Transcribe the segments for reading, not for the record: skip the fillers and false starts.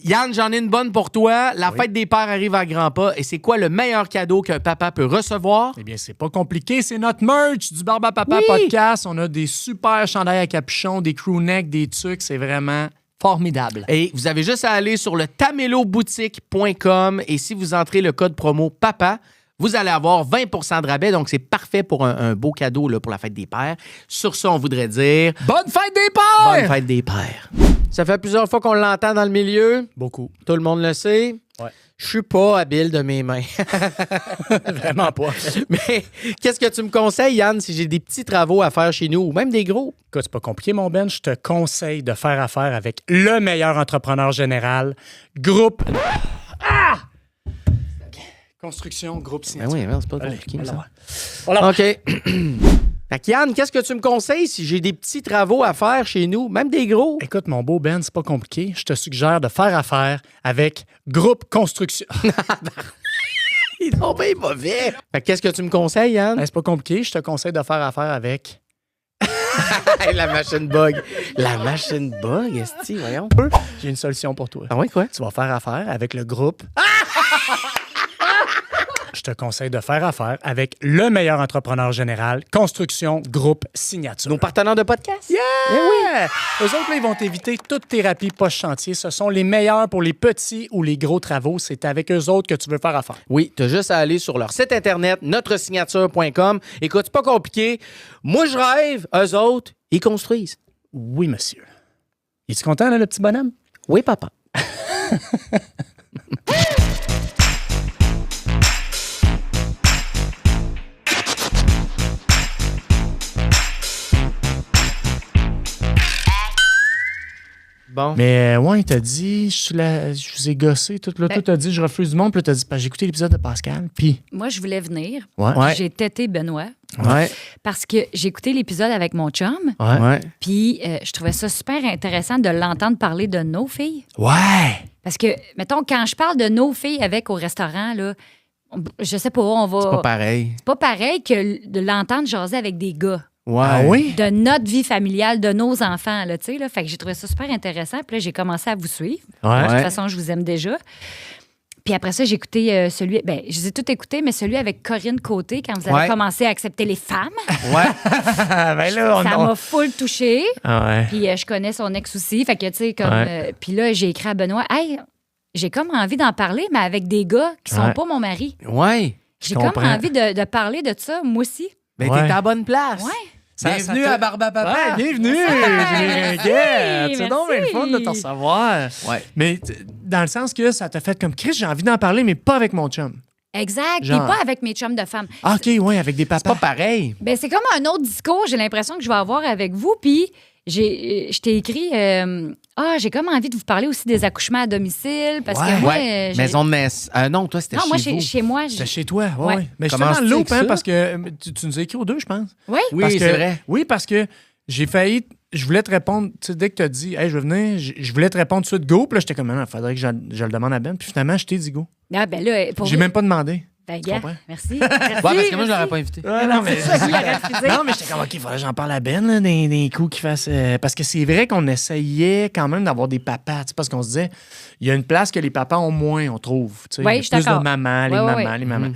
Yann, j'en ai une bonne pour toi. La fête des pères arrive à grands pas. Et c'est quoi le meilleur cadeau qu'un papa peut recevoir? Eh bien, c'est pas compliqué. C'est notre merch du Barbe à Papa Podcast. On a des super chandails à capuchon, des crew-necks, des tucs. C'est vraiment formidable. Et vous avez juste à aller sur le tameloboutique.com et si vous entrez le code promo PAPA, vous allez avoir 20 de rabais. Donc, c'est parfait pour un beau cadeau là, pour la fête des pères. Sur ça, on voudrait dire... Bonne fête des pères! Bonne fête des pères! Ça fait plusieurs fois qu'on l'entend dans le milieu. Beaucoup. Tout le monde le sait. Ouais. Je suis pas habile de mes mains. Vraiment pas. Mais qu'est-ce que tu me conseilles, Yann, si j'ai des petits travaux à faire chez nous ou même des gros? Écoute, c'est pas compliqué, mon Ben. Je te conseille de faire affaire avec le meilleur entrepreneur général, Groupe... Ah! Construction, Groupe Signature. Ben oui, c'est pas compliqué, Allez, ça. voilà. OK. Fait que Yann, qu'est-ce que tu me conseilles si j'ai des petits travaux à faire chez nous, même des gros? Écoute, mon beau Ben, c'est pas compliqué. Je te suggère de faire affaire avec Groupe Construction. Il est donc bien mauvais. Fait que qu'est-ce que tu me conseilles, Yann? Ben, c'est pas compliqué. Je te conseille de faire affaire avec... La machine bug. La machine bug, esti, voyons. J'ai une solution pour toi. Ah oui, quoi? Tu vas faire affaire avec le groupe... Je te conseille de faire affaire avec le meilleur entrepreneur général, Construction Groupe Signature. Nos partenaires de podcast? Yeah! Oui. Eux autres, là, ils vont t'éviter toute thérapie post-chantier. Ce sont les meilleurs pour les petits ou les gros travaux. C'est avec eux autres que tu veux faire affaire. Oui, tu as juste à aller sur leur site internet, notresignature.com. Écoute, c'est pas compliqué. Moi, je rêve, eux autres, ils construisent. Oui, monsieur. Es-tu content, là, le petit bonhomme? Oui, papa. Bon. Mais ouais, il t'a dit, je vous ai gossé. Tout, là, toi, t'as dit, je refuse du monde. Puis là, t'as dit, j'ai écouté l'épisode de Pascal. Puis. Moi, je voulais venir. Ouais. J'ai tété Benoît. Ouais. Parce que j'ai écouté l'épisode avec mon chum. Ouais. Puis je trouvais ça super intéressant de l'entendre parler de nos filles. Ouais. Parce que, mettons, quand je parle de nos filles avec au restaurant, là, je sais pas, on va. C'est pas pareil. C'est pas pareil que de l'entendre jaser avec des gars. Ouais. Ah oui? De notre vie familiale, de nos enfants, là, tu sais, là. Fait que j'ai trouvé ça super intéressant. Puis là, j'ai commencé à vous suivre. Ouais. De toute façon, je vous aime déjà. Puis après ça, j'ai écouté celui... Ben, je les ai tous écoutés, mais celui avec Corinne Côté, quand vous avez commencé à accepter les femmes. Ouais. Ben là, Ça m'a full touchée. Ah ouais. Puis je connais son ex aussi. Fait que, tu sais, comme... puis là, j'ai écrit à Benoît, « Hey, j'ai comme envie d'en parler, mais avec des gars qui sont pas mon mari. Ouais. J'ai comme envie de parler de ça, moi aussi. Ben, t'es à la bonne place. Ouais. Bienvenue à Barbe à Papa. Ouais, bienvenue! Merci, C'est donc bien le fun de t'en recevoir. Ouais. Mais dans le sens que ça t'a fait comme Chris, j'ai envie d'en parler, mais pas avec mon chum. Exact. Puis Genre. pas avec mes chums de femmes. Ah, OK, ouais, avec des C'est papas. pas pareil. Ben, c'est comme un autre discours, j'ai l'impression que je vais avoir avec vous. Puis je t'ai écrit, j'ai comme envie de vous parler aussi des accouchements à domicile. Parce que moi, Ouais. Maison de naissance. Non, toi, c'était Non, moi, chez vous. chez moi. C'était chez toi, ouais. Ouais. Ouais. Mais je suis Comment dans le c'est loop, que hein, ça? parce que tu nous as écrit aux deux, je pense. Oui. Oui, Parce que- c'est vrai. Oui, parce que j'ai failli. Je voulais te répondre, tu sais, dès que tu as dit, hey, je veux venir, je voulais te répondre tout de suite, go. Puis là, j'étais comme, il faudrait que je le demande à Ben. Puis finalement, je t'ai dit go. Ah, ben là, pour J'ai même pas demandé. Ben, gars, comprends? merci. Ouais, parce que moi, je l'aurais pas invité. Ouais, non, mais ça, je l'aurais refusé. non, mais j'étais comme, OK, il faudrait que j'en parle à Ben, là, des coups qu'il fasse. Parce que c'est vrai qu'on essayait quand même d'avoir des papas, tu sais, parce qu'on se disait, il y a une place que les papas ont moins, on trouve. Tu sais, Oui, il y a je suis plus de d'accord. mamans, les Ouais, mamans, ouais. les mamans.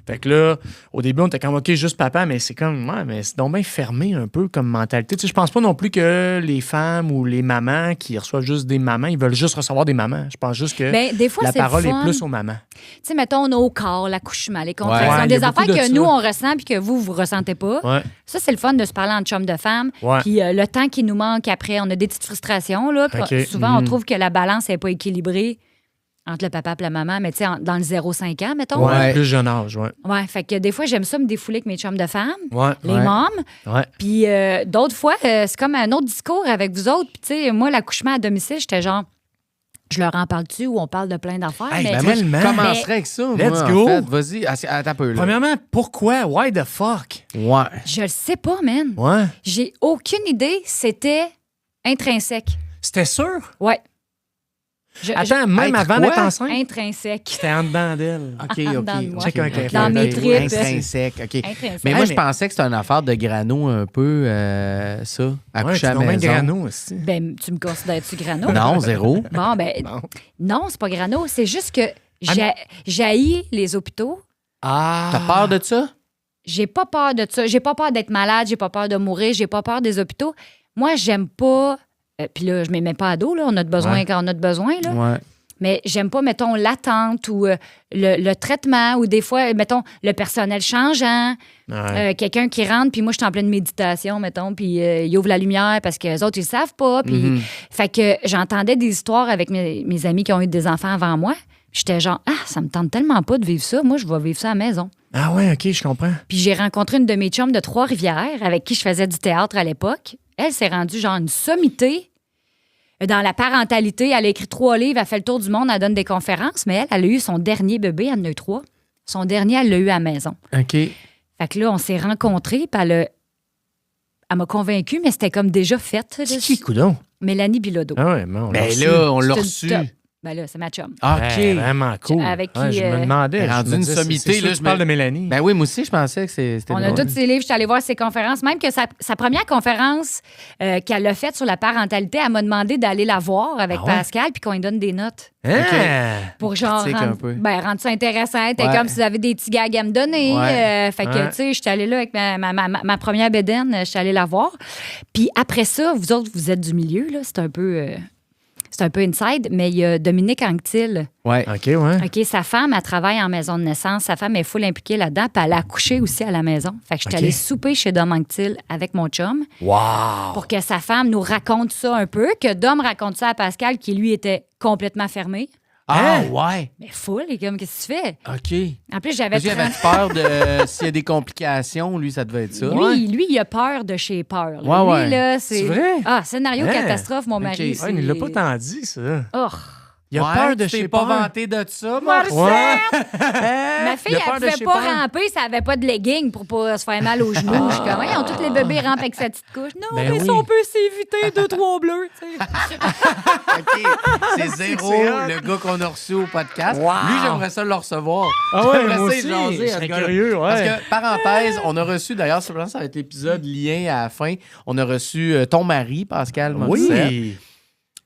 Fait que là, au début, on était comme, OK, juste papa, mais c'est comme, ouais, mais c'est donc bien fermé un peu comme mentalité. Tu sais, je pense pas non plus que les femmes ou les mamans qui reçoivent juste des mamans, ils veulent juste recevoir des mamans. Je pense juste que Ben, des fois, la c'est le parole fun. est plus aux mamans. Tu sais, mettons, nos corps, l'accouchement, les contractions, Ouais, il y a des beaucoup affaires de que ça. nous, on ressent puis que vous ressentez pas. Ouais. Ça, c'est le fun de se parler en chum de femme. Ouais. Puis le temps qui nous manque après, on a des petites frustrations. Là, puis OK. souvent, on trouve que la balance n'est pas équilibrée entre le papa et la maman, mais tu sais, dans le 0-5 ans, mettons. Ouais, plus jeune âge, ouais. Ouais, fait que des fois, j'aime ça me défouler avec mes chums de femmes, Ouais. les ouais. mômes. Ouais. Puis d'autres fois, c'est comme un autre discours avec vous autres. Puis tu sais, moi, l'accouchement à domicile, j'étais genre, je leur en parle-tu ou on parle de plein d'affaires? Hey, mais ben, Moi, je Tellement. commencerais avec ça. Let's moi, go. En fait. Vas-y, attends un peu. Là. Premièrement, pourquoi? Why the fuck? Ouais. je le sais pas, man. Ouais. J'ai aucune idée. C'était intrinsèque. C'était sûr? Ouais. Attends, même Être avant quoi? d'être enceinte? Intrinsèque. C'était en dedans d'elle. OK, Dans OK. le moi. Check un café. Dans mes tripes. Intrinsèque, OK. Intrinsèque. Mais moi, Ah, je pensais que c'était une affaire de grano un peu, ça, accoucher à la maison. grano aussi. Ben, tu me considères-tu grano? Non, zéro. Bon, ben, Non. non, c'est pas grano. C'est juste que j'haïs les hôpitaux. Ah! T'as peur de ça? J'ai pas peur de ça. J'ai pas peur d'être malade. J'ai pas peur de mourir. J'ai pas peur des hôpitaux. Moi, j'aime pas. Puis là, je ne mets pas à dos, là. On a besoin quand on a besoin, là. Ouais. Mais j'aime pas, mettons, l'attente ou le traitement ou des fois, mettons, le personnel changeant. Ouais. Quelqu'un qui rentre, puis moi, je suis en pleine méditation, mettons, puis il ouvre la lumière parce que les autres, ils le savent pas. Puis, fait que j'entendais des histoires avec mes amis qui ont eu des enfants avant moi. J'étais genre, ça me tente tellement pas de vivre ça. Moi, je vais vivre ça à la maison. Ah ouais, OK, je comprends. Puis j'ai rencontré une de mes chums de Trois-Rivières avec qui je faisais du théâtre à l'époque. Elle s'est rendue genre une sommité dans la parentalité. Elle a écrit 3 livres, elle fait le tour du monde, elle donne des conférences, mais elle a eu son dernier bébé, elle en a eu 3. Son dernier, elle l'a eu à la maison. OK. Fait que là, on s'est rencontrés, puis elle m'a convaincue, mais c'était comme déjà fait. C'est qui, coudon? Mélanie Bilodeau. Ah ouais, bon, on l'a Ben reçu. là, on l'a C'est une reçu. top. Ben là, c'est ma chum. OK. Ouais, vraiment cool. Avec qui, Ouais, je me demandais. elle est je rendue me une disais, sommité, c'est sûr là, que tu parles de Mélanie. Ben oui, moi aussi, je pensais que c'était On a drôle. tous ses livres, je suis allée voir ses conférences. Même que sa première conférence qu'elle a faite sur la parentalité, elle m'a demandé d'aller la voir avec Ah ouais? Pascal puis qu'on lui donne des notes. Hein? Pour genre Critique un peu. rendre ça intéressant. T'es Ouais. comme si vous avez des petits gags à me donner. Ouais. Fait que, Ouais. tu sais, je suis allée là avec ma première bédaine, je suis allée la voir. Puis après ça, vous autres, vous êtes du milieu, là. C'est un peu inside, mais il y a Dominique Anctil. Ouais. OK, ouais. OK, sa femme, elle travaille en maison de naissance. Sa femme est full impliquée là-dedans. Puis elle a accouché aussi à la maison. Fait que je suis OK. allée souper chez Dom Anctil avec mon chum Wow! pour que sa femme nous raconte ça un peu, que Dom raconte ça à Pascal, qui lui était complètement fermé. Ah, Hein? ouais. Mais full, et comme, qu'est-ce que tu fais? OK. En plus, j'avais Parce qu'il avait peur de s'il y a des complications, lui, ça devait être ça. Lui, il a peur de chez peur. Ouais, Lui, ouais. là, c'est... C'est vrai? Ah, scénario Hein? catastrophe, mon mari. Ok. Ouais, il ne l'a pas tant dit, ça. Oh. Il a Ouais, peur de tu t'es chez pas peur. vanté de ça, Marcel! Ouais. Ma fille, Il a elle peur de pouvait chez pas peur. ramper, ça avait pas de legging pour pas se faire mal aux genoux. Je suis comme, ils ont tous les bébés rampent avec sa petite couche. Non, Ben mais oui. si on peut s'éviter 2-3 bleus, tu sais. OK. C'est zéro c'est hot. le gars qu'on a reçu au podcast. Wow. Lui, j'aimerais ça le recevoir. Ah ouais, J'aimerais moi ça aussi, jaser je à serais ce gars-là. curieux, ouais. Parce que, parenthèse, on a reçu, d'ailleurs, je pense que ça va être l'épisode lien à la fin, on a reçu ton mari, Pascal Morissette, Oui.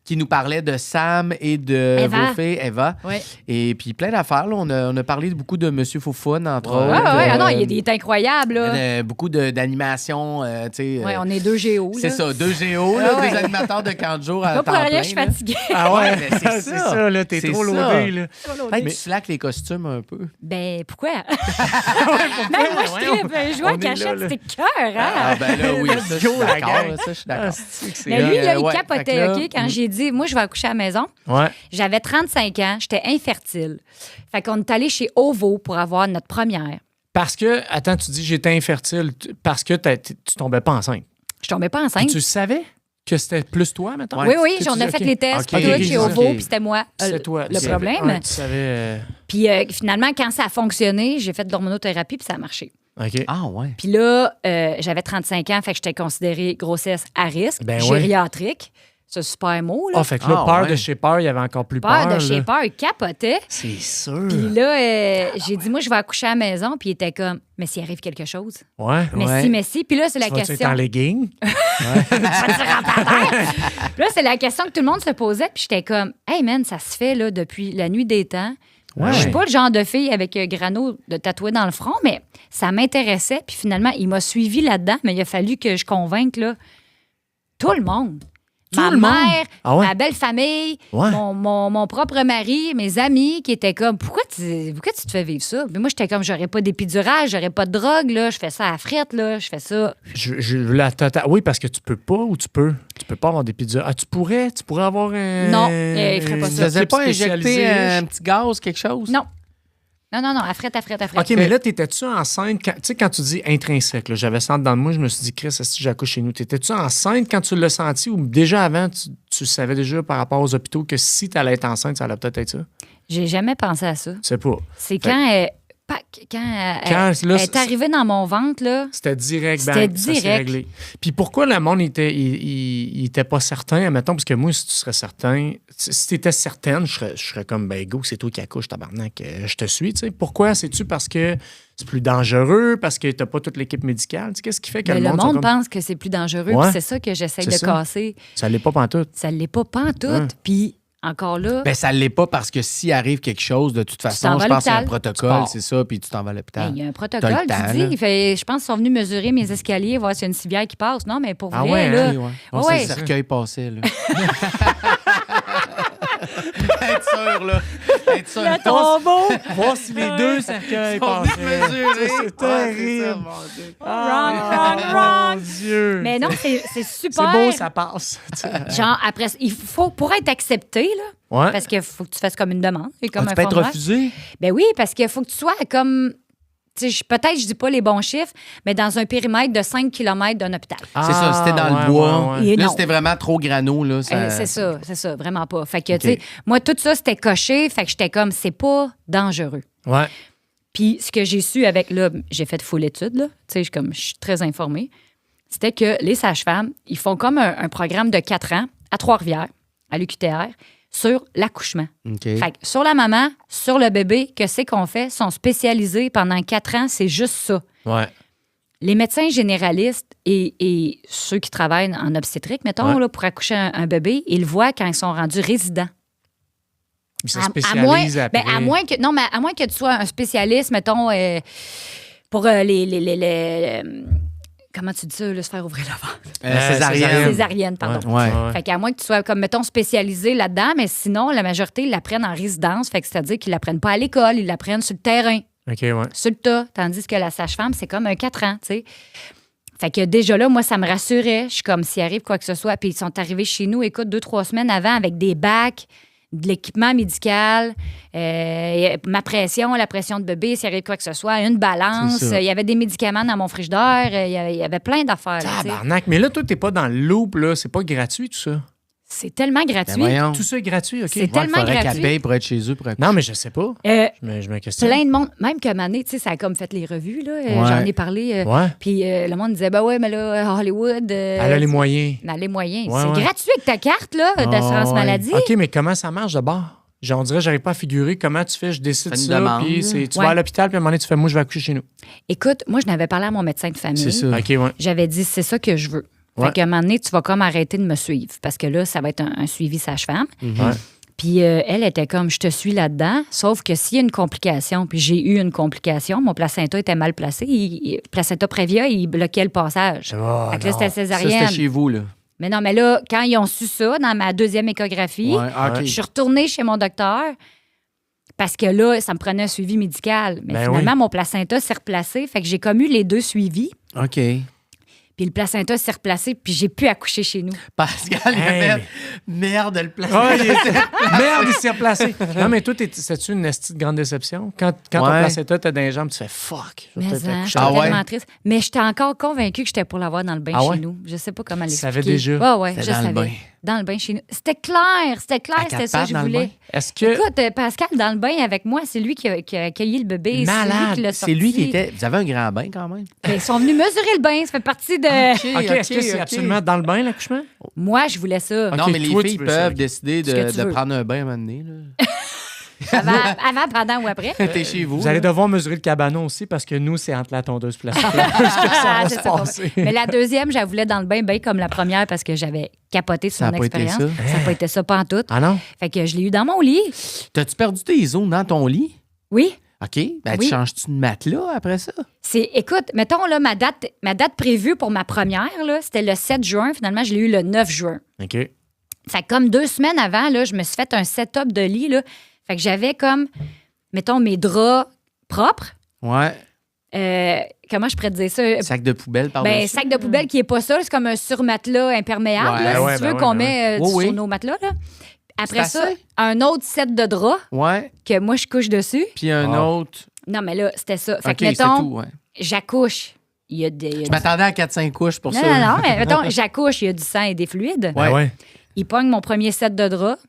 qui nous parlait de Sam et de Eva. vos filles, Eva. Ouais. Et puis plein d'affaires. Là. On a parlé beaucoup de Monsieur Foufoune, entre Ouais. autres. Ah non, il est incroyable, là. Beaucoup d'animation, tu sais. Ouais, on est 2 géos, là. C'est ça, 2 géos, là, Ah ouais. des animateurs de camp de jour à Pas pour temps rien, plein, je suis là. fatiguée. Ah ouais, mais c'est c'est ça. ça, là, t'es C'est trop ça. loadé, là. Peut-être que tu slackes les costumes un peu. Ben, pourquoi? Même moi, je tripe. Jouer à On est là, cachette, là. c'était cœur, hein? Ah ben là, oui, ça, je suis go, la d'accord. gang. là, Ça, je suis Ah, d'accord. c'est que c'est Mais lui, là, il ouais, fait capotait, que là, OK? Quand j'ai dit, moi, je vais accoucher à la maison, Ouais. j'avais 35 ans, j'étais infertile. Fait qu'on est allé chez Ovo pour avoir notre première. Parce que, attends, tu dis j'étais infertile parce que tu tombais pas enceinte. Je tombais pas Puis enceinte. tu savais que c'était plus toi, maintenant? Oui, oui, Tu j'en dis, ai fait OK. les tests, OK, tout, OK, chez OK. Ovo, puis c'était moi C'est toi. le Tu problème. savais. Ouais, tu savais. Puis finalement, quand ça a fonctionné, j'ai fait de l'hormonothérapie, puis ça a marché. OK. Ah ouais. Puis là, j'avais 35 ans, fait que j'étais considérée grossesse à risque, Ben ouais. gériatrique. C'est un super mot, là. Ah, fait que là, Ah, peur ouais. de chez peur, il y avait encore plus peur. Peur de chez là. peur, il capotait. C'est sûr. Puis là, j'ai dit, moi, je vais accoucher à la maison. Puis il était comme, mais s'il arrive quelque chose. Ouais. Mais si. Puis là, c'est la Tu vas-tu être question. en legging? Puis là, c'est la question que tout le monde se posait. Puis j'étais comme, hey man, ça se fait là depuis la nuit des temps. Ouais. Je suis pas le genre de fille avec grano de tatoué dans le front, mais ça m'intéressait. Puis finalement, il m'a suivi là-dedans, mais il a fallu que je convainque là, tout le monde. Tout Ma le monde? mère, Ah ouais? ma belle famille, Ouais. mon propre mari, mes amis qui étaient comme pourquoi tu te fais vivre ça? Mais moi, j'étais comme j'aurais pas d'épidural, j'aurais pas de drogue, là, je fais ça à la frette, là, je fais ça. Je la totale. Oui, parce que tu peux pas ou tu peux. Tu peux pas avoir des pizzas. Ah, tu pourrais avoir un. Non, il ferait pas Tu ça. faisais pas spécialisé. injecter un petit gaz, quelque chose? Non. Non, à frette. OK, mais là, t'étais-tu enceinte? Tu sais, quand tu dis intrinsèque, là, j'avais ça dans moi, je me suis dit, Chris, si j'accouche chez nous, t'étais-tu enceinte quand tu l'as senti ou déjà avant, tu savais déjà par rapport aux hôpitaux que si t'allais être enceinte, ça allait peut-être être ça? J'ai jamais pensé à ça. Tu sais pas. C'est quand pac, quand Quand, elle là, est arrivée dans mon ventre, là, C'était direct, C'était bang, ça s'est direct. réglé. Puis pourquoi le monde il était pas certain, admettons, parce que moi, si tu serais certain, si tu étais certaine, je serais comme, ben go, c'est toi qui accouches, tabarnak, je te suis, tu sais. Pourquoi? C'est-tu parce que c'est plus dangereux, parce que t'as pas toute l'équipe médicale? Tu sais, qu'est-ce qui fait que mais le le monde... monde sont comme- pense que c'est plus dangereux. Ouais. Puis c'est ça que j'essaie C'est de ça. casser. Ça l'est pas pantoute. Ça l'est pas pantoute. Hein. Puis encore là, Ben, ça l'est pas parce que s'il arrive quelque chose, de toute t'en façon, vas je à pense qu'il y a un l'hôpital. protocole, Tu pars. c'est ça, puis tu t'en vas à l'hôpital. il y a un T'as protocole, le temps, tu dis. là. Je pense qu'ils sont venus mesurer mes escaliers, voir s'il y a une civière qui passe. Non, mais pour Ah vrai, ouais, là. hein? Oui, ouais. Ouais, C'est ouais. le cercueil passé, là. Être sûr, là. Être sûr. Le tombeau! Voir si les deux cercueils passaient. C'est terrible. Wrong. Mon Dieu. Mais non, c'est C'est super. beau, ça passe. Genre, après, il faut, pour être accepté, là, Ouais. parce qu'il faut que tu fasses comme une demande. C'est comme tu un peux être formulaire. refusé? Ben oui, parce qu'il faut que tu sois comme. Tu sais, peut-être je dis pas les bons chiffres, mais dans un périmètre de 5 km d'un hôpital. C'est ça, c'était dans ouais, le bois. ouais, ouais. Et Là, non. c'était vraiment trop grano, là. C'est ça, vraiment pas. Fait que, OK. tu sais, moi, tout ça, c'était coché, fait que j'étais comme, c'est pas dangereux. Ouais. Puis ce que j'ai su avec, là, j'ai fait full étude, là, tu sais, je suis très informée, c'était que les sages-femmes, ils font comme un programme de 4 ans à Trois-Rivières, à l'UQTR, sur l'accouchement. OK. Fait que sur la maman, sur le bébé, que c'est qu'on fait, sont spécialisés pendant 4 ans, c'est juste ça. Ouais. Les médecins généralistes et ceux qui travaillent en obstétrique, mettons, Ouais. là, pour accoucher un bébé, ils le voient quand ils sont rendus résidents. Ils se À spécialisent après. à moins que, non, mais à moins que tu sois un spécialiste, mettons, pour comment tu dis ça, là, se faire ouvrir le ventre? Césarienne. Césarienne, pardon. Ouais. Fait qu'à moins que tu sois, comme, mettons, spécialisé là-dedans, mais sinon, la majorité, ils l'apprennent en résidence. Fait que c'est-à-dire qu'ils l'apprennent pas à l'école, ils l'apprennent sur le terrain, OK, ouais. sur le tas. Tandis que la sage-femme, c'est comme un 4 ans, tu sais. Fait que déjà là, moi, ça me rassurait. Je suis comme, s'il arrive quoi que ce soit. Puis ils sont arrivés chez nous, écoute, 2-3 semaines avant avec des bacs, de l'équipement médical, ma pression, la pression de bébé, s'il arrive quoi que ce soit, une balance. C'est ça. Il y avait des médicaments dans mon frigidaire. Il y avait plein d'affaires. là, tu sais. Tabarnak. Mais là, toi, t'es pas dans le loop, là. C'est pas gratuit, tout ça. C'est tellement Ben gratuit. voyons. Tout ça est gratuit, OK. C'est Ouais, tellement faudrait qu'elle gratuit. paye pour être chez eux. Pour Non, mais je sais pas. Je me questionne. Plein de monde, même que Mané, tu sais, ça a comme fait les revues, là. Ouais. J'en ai parlé. Ouais. Puis le monde disait, ben ouais, mais là, Hollywood. Elle a les moyens. Elle a les moyens. Ouais, C'est ouais. gratuit avec ta carte, là, d'assurance Ah, ouais. maladie. OK, mais comment ça marche de bord? Genre, on dirait, j'arrive pas à figurer comment tu fais, je décide Fais une ça, demande, puis là. tu Ouais. vas à l'hôpital, puis à un moment donné, tu fais, moi, je vais accoucher chez nous. Écoute, moi, je n'avais parlé à mon médecin de famille. C'est ça. OK, ouais. J'avais dit, c'est ça que je veux. Ouais. Fait qu'à un moment donné, tu vas comme arrêter de me suivre parce que là, ça va être un suivi sage-femme. Ouais. Puis elle était comme, je te suis là-dedans, sauf que s'il y a une complication, puis j'ai eu une complication, mon placenta était mal placé, placenta prévia, il bloquait le passage. Oh, fait que là, non. c'était Ça, césarienne. c'était chez vous, là. Mais non, mais là, quand ils ont su ça, dans ma deuxième échographie, Ouais, OK. je suis retournée chez mon docteur parce que là, ça me prenait un suivi médical. Mais Ben finalement, oui. mon placenta s'est replacé, fait que j'ai comme eu les deux suivis. OK. Puis le placenta s'est replacé, puis j'ai pu accoucher chez nous. Pascal, il a Hey, fait merde, le plan. Ah, merde, il s'est replacé. Non, mais toi, c'est-tu une esti de grande déception? Quand ton Ouais. placenta, t'as dans les jambes, tu fais fuck. Je vais Mais peut-être hein, accoucher. j'étais Ah ouais? tellement triste. Mais j'étais encore convaincue que j'étais pour l'avoir dans le bain Ah chez ouais? nous. Je sais pas comment Tu l'expliquer. savais déjà? Ouais, C'était je dans le savais. bain. Dans le bain chez nous. C'était clair, À c'était quatre ça que pattes je dans le voulais. bain? Est-ce que. Écoute, Pascal, dans le bain avec moi, c'est lui qui a accueilli le bébé. C'est lui Malade. qui l'a C'est lui qui sorti. était. Vous avez un grand bain quand même? Ils sont venus mesurer le bain. Ça fait partie de. OK, est-ce que c'est absolument dans le bain, l'accouchement? Moi, je voulais ça. Non, Ok, mais les toi, tu filles veux ça, peuvent ok. décider Ce que tu de veux. prendre un bain à un moment donné. Là. Avant, pendant ou après. T'es chez vous. Vous allez là. devoir mesurer le cabanon aussi parce que nous, c'est entre la tondeuse et la souffleuse que ça Ah, va c'est se ça, passer. Mais la deuxième, je la voulais dans le bain, bien comme la première, parce que j'avais capoté sur Ça a mon pas été expérience. ça? Ça n'a pas été ça, pas en tout. Ah non? Fait que je l'ai eu dans mon lit. T'as-tu perdu tes os dans ton lit? Oui. OK. Ben, Oui. tu changes-tu de matelas après ça? Écoute, mettons, là, ma date prévue pour ma première, là, c'était le 7 juin. Finalement, je l'ai eu le 9 juin. OK. Fait que comme 2 semaines avant, là, je me suis fait un setup de lit, là. Fait que j'avais comme, mettons, mes draps propres. Ouais. Comment je pourrais te dire ça? Sac de poubelle par-dessus. Ben, sac de poubelle qui est pas ça, c'est comme un surmatelas imperméable, Ouais, là, si ouais, tu ben veux, ouais, qu'on ben met ouais. Oui, sur oui. nos matelas. Là. Après C'est ça, assez. un autre set de draps Ouais. que moi, je couche dessus. Puis un Ah. autre. Non, mais là, c'était ça. Fait OK, que, c'est mettons, tout. Ouais. j'accouche. Il y a des. Je m'attendais à 4-5 couches pour Non, ça. non, là. non, mais mettons, j'accouche, il y a du sang et des fluides. Ouais. Ouais. Il pogne mon premier set de draps.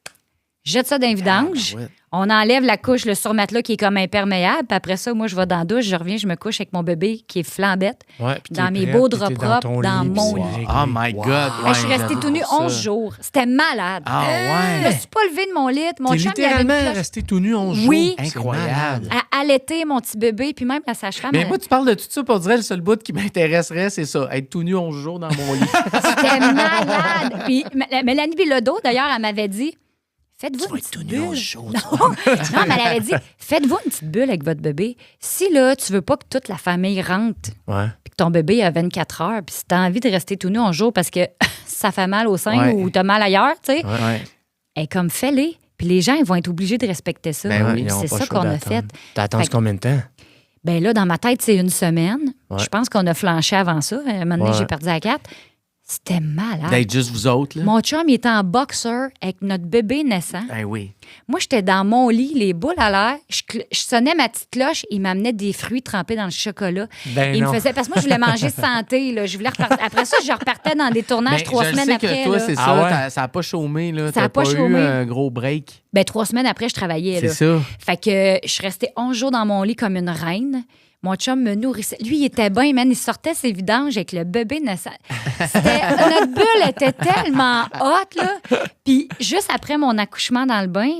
jette ça dans les vidanges. ouais. On enlève la couche, le surmatelas qui est comme imperméable. Puis après ça, moi, je vais dans la douche, je reviens, je me couche avec mon bébé qui est flambette. Ouais, puis Dans t'es mes prête, beaux puis draps t'es propres, ton dans lit, mon puis lit. c'est réglé. Oh my Wow. God. Je suis ouais, restée j'avoue tout nue pour ça. 11 jours. C'était malade. Ah Je me ouais. suis pas levée de mon lit. Mon T'es chum, il avait une littéralement cloche resté tout nu 11 jours. Oui. C'est Incroyable. malade. à allaiter mon petit bébé, puis même la sage-femme. Mais moi, tu parles de tout ça pour dire le seul bout qui m'intéresserait, c'est ça, être tout nu 11 jours dans mon lit. C'était malade. Puis Mélanie Bilodeau, d'ailleurs, elle m'avait dit faites-vous une petite tout nu bulle. 11 jours. Non, mais elle avait dit faites-vous une petite bulle avec votre bébé. Si là, tu veux pas que toute la famille rentre, Ouais. puis que ton bébé a 24 heures, puis si tu as envie de rester tout nu 11 jours parce que ça fait mal au sein Ouais. ou tu as mal ailleurs, tu sais, Ouais. elle est comme fais-les. Puis les gens, ils vont être obligés de respecter ça. Ben oui, ils ont c'est pas ça le choix qu'on a d'attendre. fait. T'as attendu Fait que- combien de temps? Ben là, dans ma tête, c'est une semaine. Ouais. Je pense qu'on a flanché avant ça. À un moment donné, Ouais. j'ai perdu à 4. C'était malade. D'être juste vous autres, là. Mon chum, il était en boxeur avec notre bébé naissant. Ben oui. Moi, j'étais dans mon lit, les boules à l'air. Je sonnais ma petite cloche. Il m'amenait des fruits trempés dans le chocolat. Ben il non. me faisait... Parce que moi, je voulais manger santé. Là. Je voulais repartir. Après ça, je repartais dans des tournages Mais 3 je semaines sais après. que toi, là. c'est Ah ça, ouais? ça n'a pas chômé, là. Ça T'as a pas eu chômé. un gros break. Ben, 3 semaines après, je travaillais. C'est Là. ça. Fait que je suis restée 11 jours dans mon lit comme une reine. Mon chum me nourrissait. Lui, il était bien, man. Il sortait ses vidanges avec le bébé naissant. Notre bulle était tellement haute, là. Puis juste après mon accouchement dans le bain,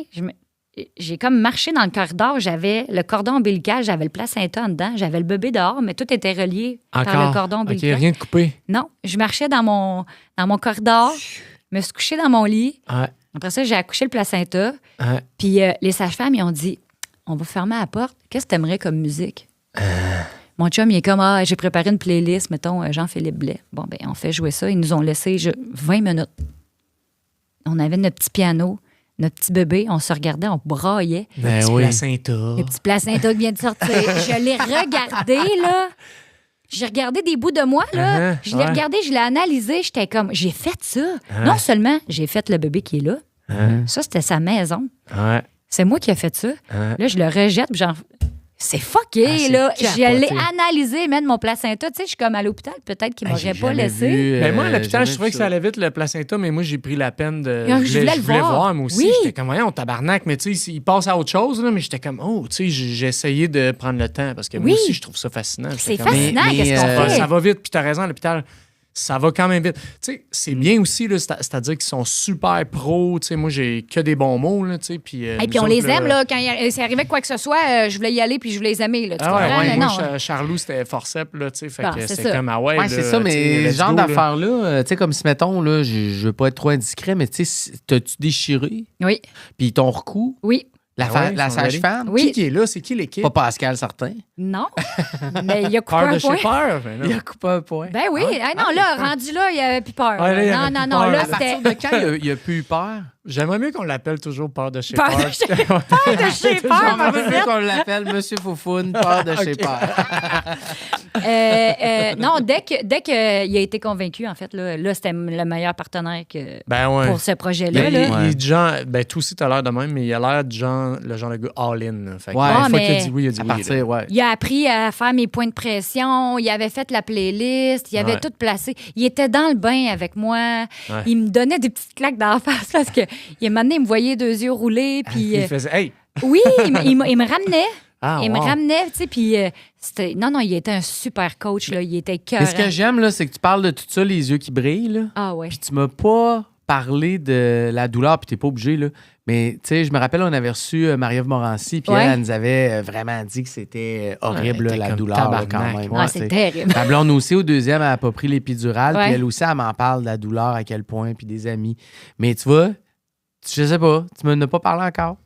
j'ai comme marché dans le corridor. J'avais le cordon ombilical, j'avais le placenta en dedans, j'avais le bébé dehors, mais tout était relié par le cordon OK, ombilical. rien de coupé. Non, je marchais dans mon corridor, me suis couchée dans mon lit. Ouais. Après ça, j'ai accouché le placenta. Ouais. Puis les sages-femmes, ils ont dit on va fermer la porte. Qu'est-ce que tu aimerais comme musique Mon chum, il est comme j'ai préparé une playlist, mettons Jean-Philippe Blais. Bon, ben on fait jouer ça. Ils nous ont laissé 20 minutes. On avait notre petit piano, notre petit bébé. On se regardait, on braillait. Ben Petit oui. placenta. Le petit placenta qui vient de sortir. Je l'ai regardé, là. J'ai regardé des bouts de moi, là. Je l'ai ouais. regardé, je l'ai analysé. J'étais comme, j'ai fait ça. Non seulement j'ai fait le bébé qui est là, ça, c'était sa maison. Ouais. C'est moi qui ai fait ça. Là, je le rejette, puis genre, c'est fucké, Ah, c'est là. capoté. Je l'ai analysé, même mon placenta. Tu sais, je suis comme à l'hôpital, peut-être qu'il m'aurait pas laissé. Ben moi, à l'hôpital, je trouvais que ça allait vite, le placenta, mais moi, j'ai pris la peine de. Je voulais le voir. moi aussi. Oui. J'étais comme, voyons, tabarnak, mais tu sais, il passe à autre chose, là, mais j'étais comme, oh, tu sais, j'ai essayé de prendre le temps parce que moi Oui. aussi, je trouve ça fascinant. J'étais C'est comme, fascinant, mais, qu'est-ce qu'on fait? Ça va vite, puis t'as raison, à l'hôpital, ça va quand même vite. Tu sais, c'est bien aussi, là, c'est-à-dire qu'ils sont super pros. Tu sais, moi, j'ai que des bons mots, là, tu sais, puis... Et puis on les aime, là. Quand c'est arrivé quoi que ce soit, je voulais y aller, puis je voulais les aimer, là. Tu Ah ouais, comprends? ouais, Mais moi, non. Charlot, c'était forceps, là, tu sais, fait Bon, que c'est c'est ça. comme, ah ouais, Ouais, là, c'est ça, tu sais, mais let's ce genre go, là. d'affaires-là, tu sais, comme si, mettons, là, je veux pas être trop indiscret, mais tu sais, t'as-tu déchiré? Oui, Puis ton recou? oui, La, Ah ouais, la ils sont ready? sage-femme? oui. Qui est là? C'est qui l'équipe? Pas Pascal, certain. Non. Mais il a coupé Peur un de point. chez peur? Ben non. Il a coupé un point. Ben oui. Ah, non, là, rendu là, il n'y avait plus peur. Ouais, là, il y non, avait non, plus non. peur. Là, À partir c'était. de quand il a plus eu peur? J'aimerais mieux qu'on l'appelle toujours peur de chez Peur peur. de chez Peur de chez peur, J'aimerais mieux Marcette. qu'on l'appelle Monsieur Foufoune, peur de chez peur. Non, dès qu'il a été convaincu, en fait, là c'était le meilleur partenaire Ben ouais. pour ce Il, projet-là. il- là. il est du genre, ben toi aussi t'as l'air de même, mais il a l'air du genre, le genre de gars all-in. Là. Fait que Ouais. une Ah, fois mais- qu'il a dit oui, il a dit À oui. partir, là. ouais. Il a appris à faire mes points de pression. Il avait fait la playlist. Il avait Ouais. tout placé. Il était dans le bain avec moi. Ouais. Il me donnait des petites claques d'en face parce que il m'a donné, il me voyait 2 yeux rouler. Puis, Il faisait, hey! oui, il me ramenait. Ah, Il me wow. ramenait, tu sais, puis c'était... Non, il était un super coach, là. Il était Mais ce que écœurant. j'aime, là, c'est que tu parles de tout ça, les yeux qui brillent, là. Ah ouais. Puis tu m'as pas parlé de la douleur, puis t'es pas obligé, là. Mais, tu sais, je me rappelle, on avait reçu Marie-Ève Morancy, puis Ouais. elle nous avait vraiment dit que c'était horrible, Ouais, là, la comme douleur, là, quand tabarnak. même. Ah, Ouais, c'est c'est- terrible. Ma blonde aussi, au deuxième, elle n'a pas pris l'épidurale, Ouais. puis elle aussi, elle m'en parle de la douleur, à quel point, puis des amis. Mais tu vois, je sais pas, tu m'en as pas parlé encore.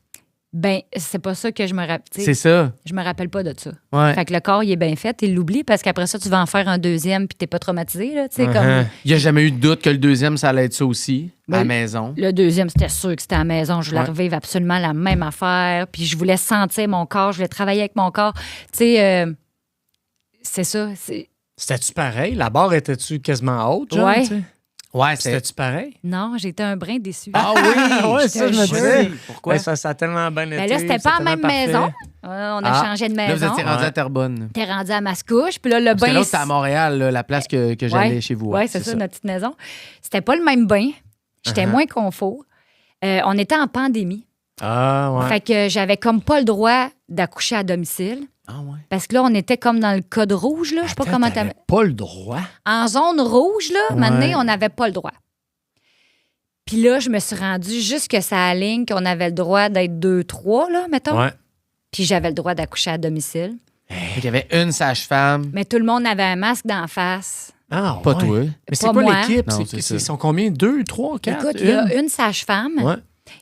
Ben, c'est pas ça que je me rappelle. C'est ça. Je me rappelle pas de ça. Ouais. Fait que le corps, il est bien fait, il l'oublie parce qu'après ça, tu vas en faire un deuxième puis t'es pas traumatisé, là. Tu sais, comme... Il n'y a jamais eu de doute que le deuxième, ça allait être ça aussi, à la Oui. maison. Le deuxième, c'était sûr que c'était à la maison. Je voulais Ouais. revivre absolument la même affaire. Puis je voulais sentir mon corps, je voulais travailler avec mon corps. Tu sais, c'est ça. C'était-tu pareil? La barre était-tu quasiment haute, genre? Ouais. tu sais? Ouais, c'est. C'était-tu pareil? Non, j'étais un brin déçu. Ah oui! Ouais, ça, je me te disais. jure. Pourquoi? Ben, ça a tellement bien été. Ben là, c'était ça pas a en même tellement parfait. maison. On a Ah. changé de Là, vous maison. étiez rendu Ouais. à Terrebonne. T'es rendu à Mascouche. Puis là, le Parce que bain. l'autre, c'était à Montréal, là, la place que j'allais Ouais. chez vous. Oui, c'est ça, notre petite maison. C'était pas le même bain. J'étais Uh-huh. moins confort. On était en pandémie. Ah, ouais. Fait que j'avais comme pas le droit d'accoucher à domicile. Ah ouais. Parce que là, on était comme dans le code rouge, là. Je sais pas comment t'avais pas le droit. En zone rouge, là, Ouais. maintenant, on n'avait pas le droit. Puis là, je me suis rendue jusque ça aligne qu'on avait le droit d'être 2-3, là, mettons. Ouais. Puis j'avais le droit d'accoucher à domicile. Il y avait une sage-femme. Mais tout le monde avait un masque d'en face. Ah, Pas ouais. toi. Mais c'est Pas quoi moi. l'équipe? Non, C'est- c'est ça. Ils sont combien? 2, 3, 4? Écoute, il y a une sage-femme, Ouais.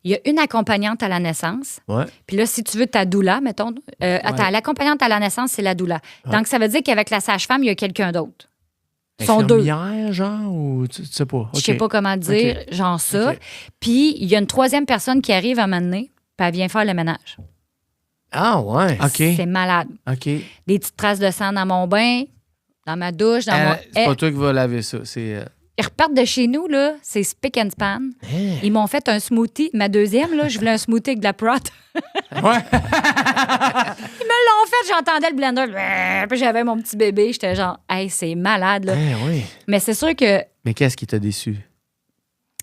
il y a une accompagnante à la naissance. Ouais. Puis là, si tu veux ta doula, mettons. Attends, l'accompagnante à la naissance, c'est la doula. Donc, ça veut dire qu'avec la sage-femme, il y a quelqu'un d'autre. Ils sont deux. Infirmière, genre, ou tu sais pas? Je sais pas comment dire, genre ça. OK. Puis, il y a une troisième personne qui arrive à un moment donné, puis elle vient faire le ménage. Ah, ouais. OK. C'est malade. OK. Des petites traces de sang dans mon bain, dans ma douche, dans mon... C'est pas toi qui vas laver ça. C'est. Ils repartent de chez nous, là, c'est spick and span. Ils m'ont fait un smoothie. Ma deuxième, là, je voulais un smoothie avec de la prot. Ouais. Ils me l'ont fait, j'entendais le blender. Puis j'avais mon petit bébé, j'étais genre, hey, c'est malade, là. Eh oui. Mais c'est sûr que... Mais qu'est-ce qui t'a déçu?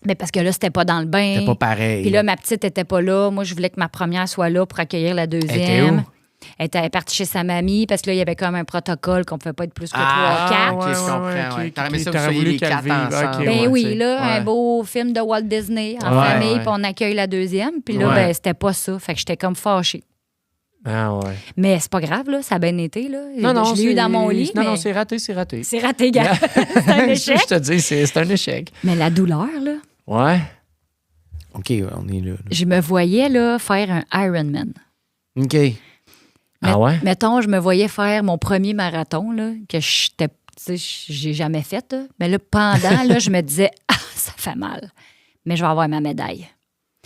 Mais parce que là, c'était pas dans le bain. C'était pas pareil. Puis là, ma petite était pas là. Moi, je voulais que ma première soit là pour accueillir la deuxième. Elle était où? Elle était partie chez sa mamie parce que là, il y avait comme un protocole qu'on ne pouvait pas être plus que 3 Ah, 4. OK, je comprends. ouais, Ouais. ok, T'aurais aimé ok, ça que vous t'aurais soyez voulu les qu'elle 4 vive, ensemble. ok, Ben ouais, oui, tu sais. là, un Ouais. beau film de Walt Disney en Ouais, famille, ouais. puis on accueille la deuxième. Puis là, Ouais. ben, c'était pas ça. Fait que j'étais comme fâchée. Ah, ouais. Mais c'est pas grave, là, ça a bien été. Là. Non, je l'ai eu c'est- dans mon lit. Non, mais non, c'est raté, c'est raté. c'est raté, gars. C'est un échec. Je te dis, c'est un échec. Mais la douleur, là, Ouais. OK, on est là. je me voyais là, faire un Ironman. OK. Ah ouais? Mettons, je me voyais faire mon premier marathon, là, que j'ai jamais fait. Là. Mais là, pendant, là, je me disais, ah, ça fait mal. Mais je vais avoir ma médaille.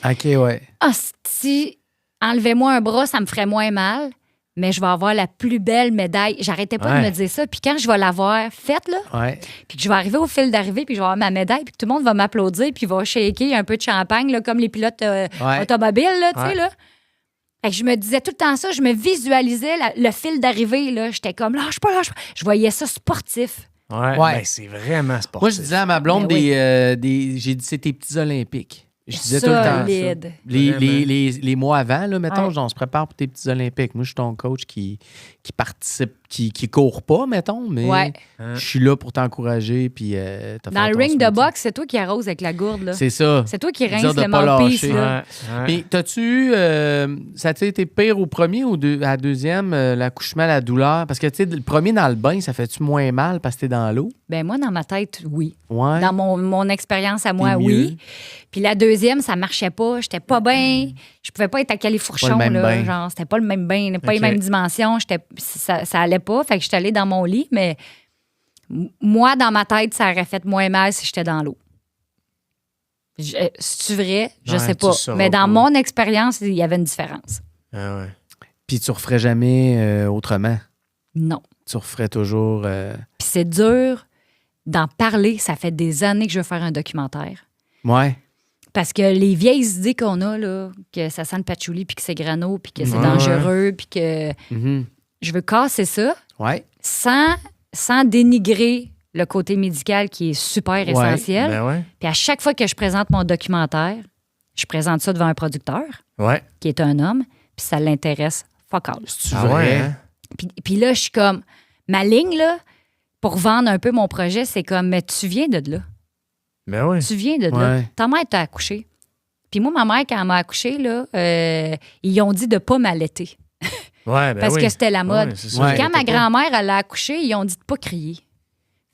OK, ouais. Ah, si enlevez-moi un bras, ça me ferait moins mal. Mais je vais avoir la plus belle médaille. J'arrêtais pas de Ouais. me dire ça. Puis quand je vais l'avoir faite, là, Ouais. puis que je vais arriver au fil d'arrivée, puis je vais avoir ma médaille, puis que tout le monde va m'applaudir, puis va shaker un peu de champagne, là, comme les pilotes Ouais. automobiles, là, tu sais, Ouais. là. Fait que je me disais tout le temps ça, je me visualisais le fil d'arrivée, là. J'étais comme, lâche pas. Je voyais ça sportif. Ouais. Ouais. Ben, c'est vraiment sportif. Moi, je disais à ma blonde, Ben oui. j'ai dit, c'est tes petits Olympiques. Je disais tout le temps ça. Solide. Les mois avant, là, mettons, Ouais. genre, on se prépare pour tes petits Olympiques. Moi, je suis ton coach qui participe, qui court pas, mettons, mais Ouais. je suis là pour t'encourager. Puis, t'as Dans fait le ton ring de smoothie. boxe, c'est toi qui arrose avec la gourde, là. C'est ça. C'est toi qui Dire rince de le pas mouthpiece, lâcher. là. Ouais. Mais t'as-tu. Ça a été pire au premier ou à la deuxième, l'accouchement, la douleur? Parce que, tu sais, le premier dans le bain, ça fait-tu moins mal parce que t'es dans l'eau? Ben moi, dans ma tête, oui. Ouais. Dans mon expérience à moi, T'es mieux. oui. Puis la deuxième, ça marchait pas. J'étais pas bien. Je pouvais pas être à califourchon, Pas le même là. bain. Genre, c'était pas le même bain, pas les OK. mêmes dimensions. Ça allait pas. Fait que j'étais allée dans mon lit, mais moi, dans ma tête, ça aurait fait moins mal si j'étais dans l'eau. C'est vrai? Je Ouais, sais tu pas. sauras Mais dans pas. mon expérience, il y avait une différence. Ah ouais. Puis tu referais jamais autrement. Non. Tu referais toujours. Puis c'est dur d'en parler. Ça fait des années que je veux faire un documentaire. Ouais. Parce que les vieilles idées qu'on a, là, que ça sent le patchouli, puis que c'est grano, puis que c'est Ouais. dangereux, puis que Mhm. je veux casser ça Ouais. sans dénigrer le côté médical qui est super essentiel. Ben ouais. Puis à chaque fois que je présente mon documentaire, je présente ça devant un producteur, Ouais. qui est un homme, puis ça l'intéresse fuck all. C'est Ah vrai. ouais, hein? Puis là, je suis comme... Ma ligne, là, pour vendre un peu mon projet, c'est comme, mais tu viens de là. Ben ouais. Tu viens de là. Ouais. Ta mère t'a accouché. Puis moi, ma mère, quand elle m'a accouché, là, ils ont dit de pas m'allaiter. Ouais, ben Parce oui. que c'était la mode. Ouais, c'est ça, Ouais. Puis quand ma j'étais pas- grand-mère, elle a accouché, ils ont dit de pas crier.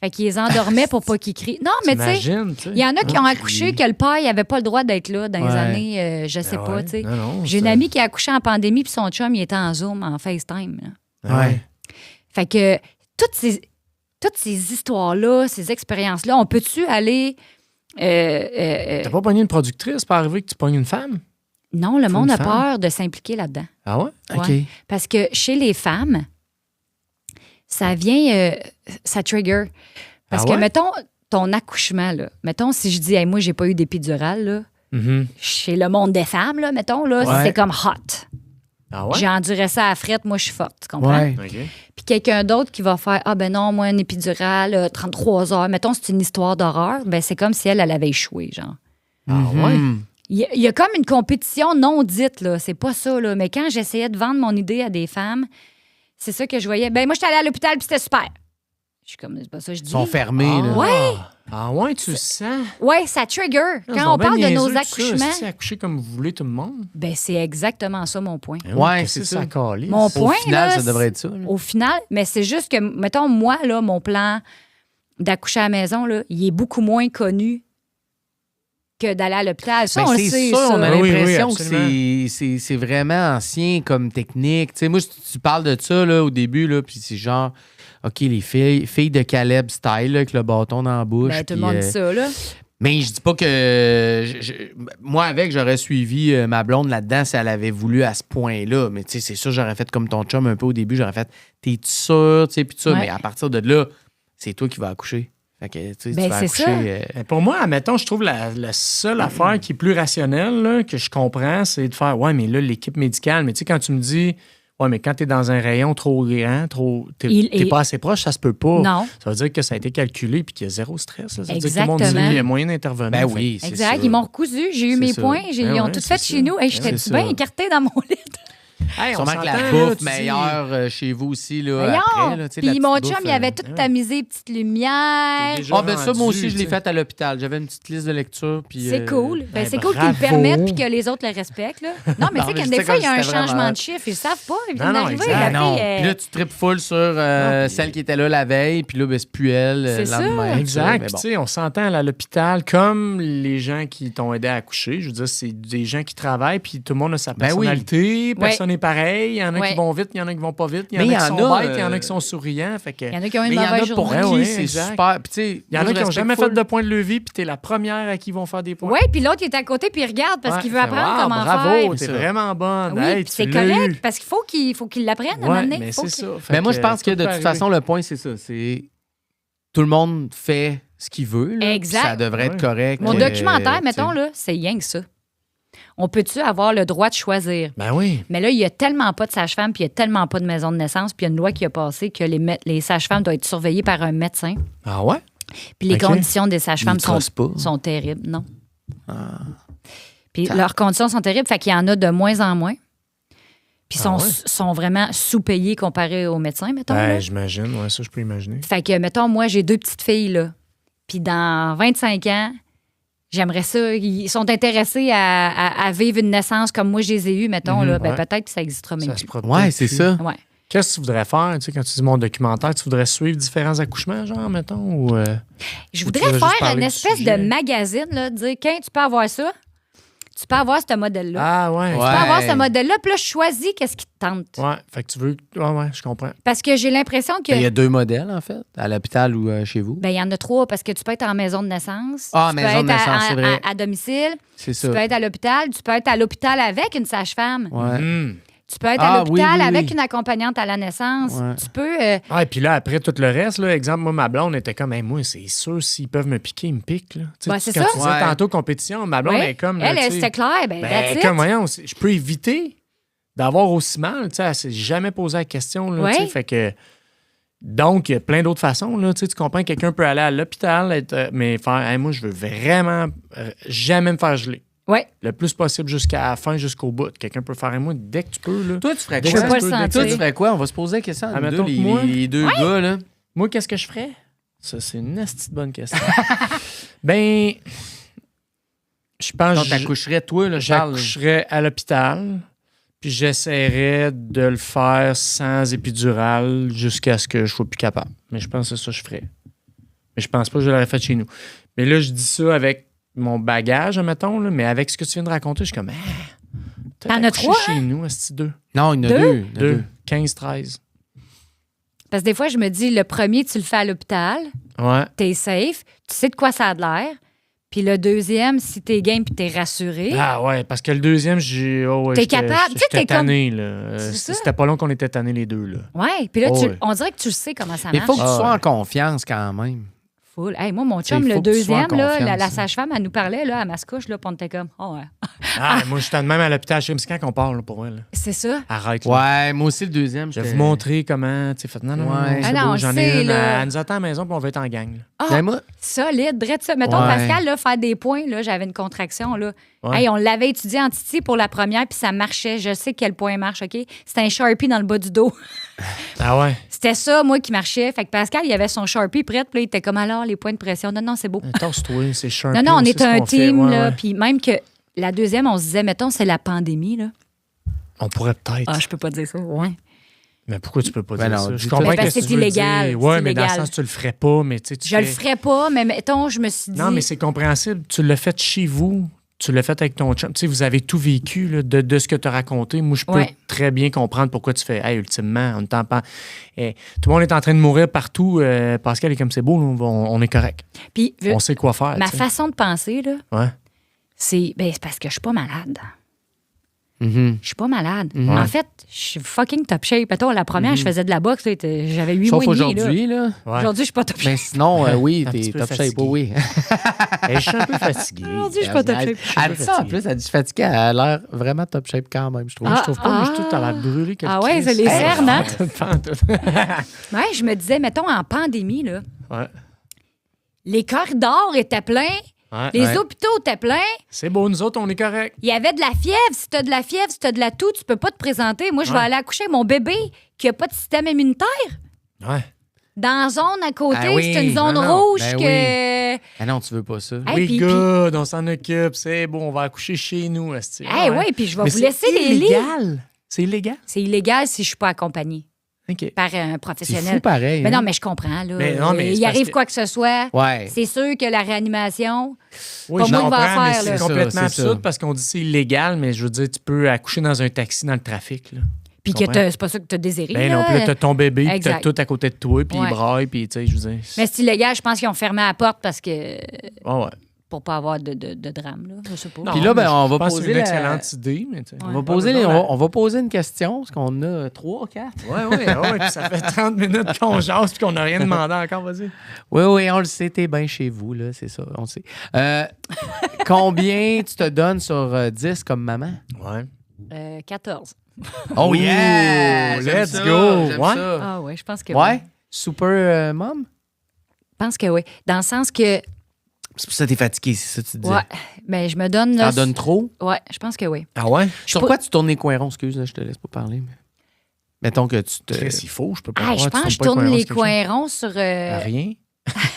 Fait qu'ils les endormaient pour pas qu'ils crient. Non, mais tu sais, T'imagines, tu sais. il y en a qui ont accouché que le père, il avait pas le droit d'être là dans les Ouais. années, je sais Ben pas, ouais. tu sais. Non, non, J'ai une c'est- amie qui a accouché en pandémie, puis son chum, il était en Zoom, en FaceTime. là. Ah ouais. Fait que toutes ces histoires-là, ces expériences-là, on peut-tu aller... T'as pas pogné une productrice pour arriver que tu pognes une femme? Non, le Faut monde une a femme. peur de s'impliquer là-dedans. Ah ouais? OK. Ouais. Parce que chez les femmes, ça vient, ça trigger. Parce Ah que, ouais? mettons, ton accouchement, là, mettons, si je dis, hey, moi, j'ai pas eu d'épidurale, là, Mhm. chez le monde des femmes, là, mettons, là, Ouais. c'est comme hot. Ah ouais? J'ai enduré ça à la frette, moi, je suis forte, tu comprends? Ouais. OK. Puis quelqu'un d'autre qui va faire, ah ben non, moi, une épidurale, 33 heures, mettons, c'est une histoire d'horreur, ben c'est comme si elle avait échoué, genre. Ah ouais? Mhm. Il y a comme une compétition non dite, là. C'est pas ça, là. Mais quand j'essayais de vendre mon idée à des femmes, c'est ça que je voyais. Ben moi, j'étais allée à l'hôpital puis c'était super. Je suis comme, c'est pas ça que je dis. Ils sont fermés, là. Ouais. Ah ouais, tu le sens? Ouais, ça trigger. C'est Quand on donc parle bien de nos niaiseux, tout ça. accouchements, C'est accoucher comme vous voulez tout le monde. ben c'est exactement ça mon point. Ouais, Qu'est-ce c'est que ça. calisse? Mon Au point, final, là, ça devrait être ça. là. Au final, mais c'est juste que, mettons, moi, là, mon plan d'accoucher à la maison, là, il est beaucoup moins connu que d'aller à l'hôpital. Ça, Ben, on le c'est sait, ça, on a ça. Oui, oui, l'impression que absolument. c'est vraiment ancien comme technique. Tu sais, moi, tu parles de ça là, au début, là, puis c'est genre, OK, les filles de Caleb style, là, avec le bâton dans la bouche. Ben, tout le puis, monde dit ça, là. mais je dis pas que... moi, avec, j'aurais suivi ma blonde là-dedans si elle avait voulu à ce point-là. Mais tu sais, c'est sûr, j'aurais fait comme ton chum un peu au début. J'aurais fait, t'es sûr, tu sais, puis tout ça. Ouais. Mais à partir de là, c'est toi qui vas accoucher. Fait que, tu sais, Ben, tu vas c'est accoucher... ça. Mais pour moi, admettons, je trouve la seule affaire qui est plus rationnelle, là, que je comprends, c'est de faire ouais, mais là, l'équipe médicale, mais tu sais, quand tu me dis ouais, mais quand tu es dans un rayon trop grand, t'es pas assez proche, ça se peut pas. Non. Ça veut dire que ça a été calculé puis qu'il y a zéro stress. Là. Ça veut dire que tout le monde Exactement. dit qu'il y a moyen d'intervenir. Ben Fait- oui, c'est Exact. ça. Ils m'ont recousu. J'ai eu C'est mes ça. points. Ben Ils ont ouais, tout c'est fait ça. chez nous. Hey, C'est j'étais ça. bien écartée dans mon lit. Hey, on Sûrement que la s'entend, là, bouffe tu dis- meilleure chez vous aussi, là, Voyons. après. Là, tu sais, la Puis mon petite chum, bouffe, il avait tout ouais. tamisé, petite lumière. T'es déjà Ah, ben ça, moi aussi, rendu, je l'ai tu sais. fait à l'hôpital. J'avais une petite liste de lecture. Puis, C'est cool. Ben, ben, c'est cool qu'ils bravo. le permettent puis que les autres le respectent. Là. Non, mais tu sais, Non, mais que je des sais fois, il y a comme un c'était vraiment changement hot. de chiffre. Ils savent pas. Ils Non, viennent non, d'arriver. exact. la Ah non. fille, Puis là, tu tripes full sur celle qui était là la veille, puis là, ben, c'est plus elle C'est le ça. lendemain. Exact. Mais Puis, bon. tu sais, on s'entend à l'hôpital comme les gens qui t'ont aidé à accoucher. Je veux dire, c'est des gens qui travaillent, puis tout le monde a sa Ben oui. personnalité. Personne n'est pareil. Il y en a Ouais. qui vont vite, il y en a qui vont pas vite. Il y Mais en il y a qui en sont a, bêtes, il y en a qui sont souriants. Fait que... Il y en a qui ont Mais une il y en a mauvaise pour journée. Ouais, qui ouais, c'est exact. super. Puis, tu sais, Il y en moi, a je qui n'ont respecte jamais full. fait de point de levier, puis t'es la première à qui ils vont faire des points. Oui, puis l'autre, il est à côté, puis il regarde parce Ouais, qu'il veut fait, apprendre wow, comment bravo, faire. t'es C'est ça. vraiment bonne. Oui, Hey, puis tu c'est l'as correct eu. parce qu'il faut qu'il l'apprenne à un Ouais, moment donné. mais Faut c'est qu'il- ça. Fait Mais moi, je pense que tout de peut toute façon, arriver. le point, c'est ça. C'est tout le monde fait ce qu'il veut. Là, Exact. puis ça devrait être Ouais. correct. Mon documentaire, mettons, tu sais. là, c'est rien que ça. On peut-tu avoir le droit de choisir? Ben oui. Mais là, il n'y a tellement pas de sage-femme, puis il n'y a tellement pas de maison de naissance, puis il y a une loi qui a passé que les sages-femmes doivent être surveillées par un médecin. Ah ouais? Puis les OK. conditions des sages-femmes Ils trossent pas. sont terribles, non? Ah. Puis leurs conditions sont terribles, fait qu'il y en a de moins en moins. Puis Ah ouais? sont vraiment sous-payés comparés aux médecins, mettons. là. Ben, j'imagine. Ouais, ça, je peux imaginer. Fait que, mettons, moi, j'ai 2 petites filles, là. Puis dans 25 ans, j'aimerais ça. Ils sont intéressés à vivre une naissance comme moi, je les ai eues, mettons, là. Ben, ouais. peut-être que ça existera même Ça se plus. fera Ouais, peut-être c'est plus. ça. Ouais. Qu'est-ce que tu voudrais faire, tu sais, quand tu dis mon documentaire, tu voudrais suivre différents accouchements, genre, mettons, ou... Je Ou tu voudrais veux juste faire parler une du espèce sujet? de magazine, là, dire, quand tu peux avoir ça, tu peux avoir ce modèle-là. Ah ouais. Tu peux Ouais. avoir ce modèle-là, puis là, je choisis qu'est-ce qui te tente. Ouais, fait que tu veux... Ouais, je comprends. Parce que j'ai l'impression que. Ben, il y a 2 modèles, en fait, à l'hôpital ou chez vous. Ben, il y en a 3 parce que tu peux être en maison de naissance. Ah, tu peux maison de être naissance, c'est vrai. à domicile. C'est Tu ça. peux être à l'hôpital. Tu peux être à l'hôpital avec une sage-femme. Ouais. Tu peux être Ah, à l'hôpital oui, oui, avec oui. une accompagnante à la naissance. Ouais. Tu peux. Ah, et puis là, après tout le reste, là, exemple, moi, ma blonde était comme, hey, moi, c'est sûr, s'ils peuvent me piquer, ils me piquent. Là. Tu sais, Ben, c'est quand ça. tu disais Ouais. tantôt compétition, ma blonde ouais. est comme. là, Elle, tu sais, c'était clair. Ben, that's it. comme, voyons, je peux éviter d'avoir aussi mal. Tu sais, elle s'est jamais posé la question. Là, Ouais. tu sais, fait que. Donc, il y a plein d'autres façons. Là, tu sais, tu comprends que quelqu'un peut aller à l'hôpital, mais faire, hey, moi, je veux vraiment jamais me faire geler. Ouais. Le plus possible jusqu'à la fin, jusqu'au bout. Quelqu'un peut faire, hey, moi, dès que tu peux. Là. Toi, tu ferais Dès quoi? que peux pas tu le peux, dès que sentir. Toi, tu ferais quoi? On va se poser la question. Ah, nous deux, mettons que moi- les deux gars, là. Moi, qu'est-ce que je ferais? Ça, c'est une esti de bonne question. Ben, je pense Donc, que t'accoucherais, toi, là, Charles. j'accoucherais à l'hôpital, puis j'essaierais de le faire sans épidural jusqu'à ce que je sois plus capable. Mais je pense que c'est ça que je ferais. Mais je pense pas que je l'aurais fait chez nous. Mais là, je dis ça avec mon bagage, mettons, là, mais avec ce que tu viens de raconter, je suis comme, T'en as accouché 3, chez nous, esti 2. Non, il y en a Deux? deux. Il y en a 2, 15, 13. Parce que des fois, je me dis, le premier, tu le fais à l'hôpital, Ouais. t'es safe, tu sais de quoi ça a de l'air. Puis le deuxième, si t'es game puis t'es rassuré. Ah ouais, parce que le deuxième, j'ai. Oh ouais, T'es j'étais- capable, tu sais, J'étais t'es comme- tanné, là. C'est ça. C'était pas long qu'on était tannés les deux, là. Ouais. Puis là, Oh, ouais. on dirait que tu sais comment ça Mais il marche. faut que tu Ah, sois ouais. en confiance quand même. Full. Hey, moi, mon T'sais, chum, il le faut que tu sois en deuxième, là, la confiance. sage-femme, elle nous parlait là, à Mascouche, là, puis on était comme, oh ouais. Ah, moi, j'étais de même à l'hôpital. Je sais, mais c'est quand qu'on parle, là, pour elle. Là. C'est ça. Arrête, là. Ouais, moi aussi, le deuxième. Je vais j'étais- vous montrer comment. Tu sais, faites non, non, Ouais. non, c'est Ah non, beau, on j'en sait, ai une. là. Elle nous attend à la maison, puis on va être en gang. Là. Ah, Ben, moi, solide, drette ça. Mettons, Ouais. Pascal, là, faire des points, là, j'avais une contraction, là. Ouais. Hey, on l'avait étudié en Titi pour la première, puis ça marchait. Je sais quel point marche, OK? C'était un Sharpie dans le bas du dos. Ah ouais? C'était ça, moi, qui marchait. Fait que Pascal, il avait son Sharpie prêt, puis là, il était comme alors, les points de pression. Non, c'est beau. Tasse-toi, c'est Sharpie. Non, on aussi, est ce un qu'on fait. team, Ouais, là. ouais. Puis même que la deuxième, on se disait, mettons, c'est la pandémie, là. On pourrait peut-être. Ah, je peux pas dire ça, ouais. Mais pourquoi tu peux pas Ben dire non, ça? Je dis-le. comprends Ben, parce que que tu c'est veux illégal, dire. c'est Ouais, mais dans le illégal. sens, tu le ferais pas, mais tu sais, Je le ferais pas, mais mettons, je me suis dit... Non, mais c'est compréhensible. Tu l'as fait chez vous. Tu l'as fait avec ton chum. Tu sais, vous avez tout vécu là, de ce que tu as raconté. Moi, je peux Ouais. très bien comprendre pourquoi tu fais. Hey, ultimement, on t'en parle. Tout le monde est en train de mourir partout. Pascal est comme c'est beau, là, on est correct. Puis, On sait quoi faire. ma tu sais. façon de penser, là, Ouais. c'est parce que je suis pas malade. Mhm. Je suis pas malade. En fait, je suis fucking top shape. Attends, la première, je faisais de la boxe, là, j'avais 8 Sauf mois et demi. Là. aujourd'hui, là. Ouais. Aujourd'hui, je suis pas top shape. Mais sinon, oui, Un t'es petit peu top shape, fatigué. oui. Hey, je suis un peu fatigué. Aujourd'hui, je suis pas top shape. Elle dit ça, en plus, elle dit fatiguée, elle a l'air vraiment top shape quand même, je trouve. Je trouve pas, moi, je trouve que t'as l'air brûlé. que le Ah ouais, Christ. ça les cernes, hein? Pas en tout. Ouais, je me disais, mettons, en pandémie, là, Ouais. les corridors étaient pleins, Ouais. les Ouais. hôpitaux étaient pleins, C'est beau, nous autres, on est correct. il y avait de la fièvre. Si t'as de la fièvre, si t'as de la toux, tu peux pas te présenter. Moi, je vais Ouais. aller accoucher mon bébé qui a pas de système immunitaire. Ouais. Dans la zone à côté, Ah oui, c'est une zone non, non. rouge Ben que... Ah non, tu veux pas ça. Hey, Oui, puis- good, on s'en occupe. C'est bon, on va accoucher chez nous. esti. Eh ouais, puis je vais Mais vous c'est laisser les lits. illégal. C'est illégal? C'est illégal si je suis pas accompagnée OK. par un C'est professionnel. fou pareil. Mais hein? non, mais je comprends. Là. Mais non, mais c'est il parce arrive que- quoi que ce soit. Ouais. C'est sûr que la réanimation... Oui, Pas je moi qui comprends, vais en mais faire, c'est là. complètement C'est ça, c'est absurde ça. parce qu'on dit c'est illégal, mais je veux dire, tu peux accoucher dans un taxi dans le trafic. Là. Puis que comprends. c'est pas ça que tu as désiré. Ben non, là. puis là, t'as ton bébé, puis t'as Exact. tout à côté de toi, puis Ouais. il braille, puis tu sais, je veux dire. Mais c'est illégal, je pense qu'ils ont fermé la porte parce que... Ah ouais. Pour pas avoir de drame, là. Je sais pas. Non, Puis là, ben, mais on je va pense que poser c'est une la- excellente idée, mais tu sais. On va poser on va poser une question, parce qu'on a 3, 4. Ouais, puis ça fait 30 minutes qu'on jase puis qu'on n'a rien demandé encore, vas-y. Oui, oui, on le sait, t'es bien chez vous, là, c'est ça, on le sait. Combien tu te donnes sur 10 comme maman? Ouais. 14. Oh Ouh, yeah! J'aime let's ça, go! j'aime Ouais? ça. Ah ouais, je pense que Ouais? oui. Super mom? Je pense que oui. Dans le sens que... C'est pour ça que t'es fatigué, c'est ça que tu dis. Ouais. Ben, je me donne... T'en donnes trop? Ouais, je pense que oui. Ah ouais? Sur pas- quoi tu tournes les coins ronds? Excuse, là, je te laisse pas parler. Mais... Mettons que tu te... Chris, il faut, je peux pas Ah, je croire, tu pense que je pas les tourne coins les ronds, c'est quelque coins ronds sur... chose. Rien?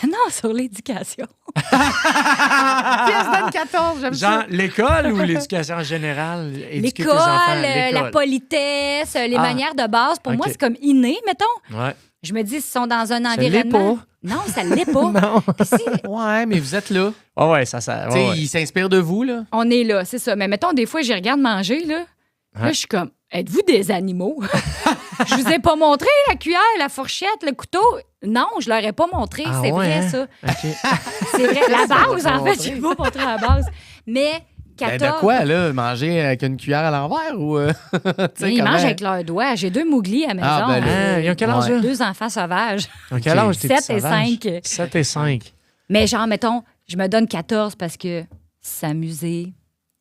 non, sur l'éducation. Pièce donne 14, j'aime Genre l'école ou l'éducation en général? Éduquer tes L'école, enfants, la l'école. politesse, les Ah. manières de base, pour moi, Ok. c'est comme inné, mettons. Ouais. Je me dis, s'ils sont dans un Ça l'est environnement... pas. Non, ça l'est pas. Non. Puis si, Ouais, mais vous êtes là. Ah ouais, ça. Tu sais, Ouais, ouais. il s'inspire de vous, là. on est là, c'est ça. Mais mettons, des fois, j'y regarde manger, là. Là, je suis comme, êtes-vous des animaux? Je vous ai pas montré la cuillère, la fourchette, le couteau. Non, je leur ai pas montré. Ah C'est ouais, vrai, hein? ça. OK. C'est vrai. La base, pas en fait, montré. je vais pas montrer la base. Mais 14... Ben, de quoi, là? Manger avec une cuillère à l'envers ou... tu sais, Ils comment- mangent avec leurs doigts. J'ai 2 mouglis à la maison. Ah, ben là. Ah, ils ont quel âge, Ouais. là? 2 enfants sauvages. Donc, quel âge t'es 7 et 5. 7 et 5. Mais genre, mettons, je me donne 14 parce que s'amuser,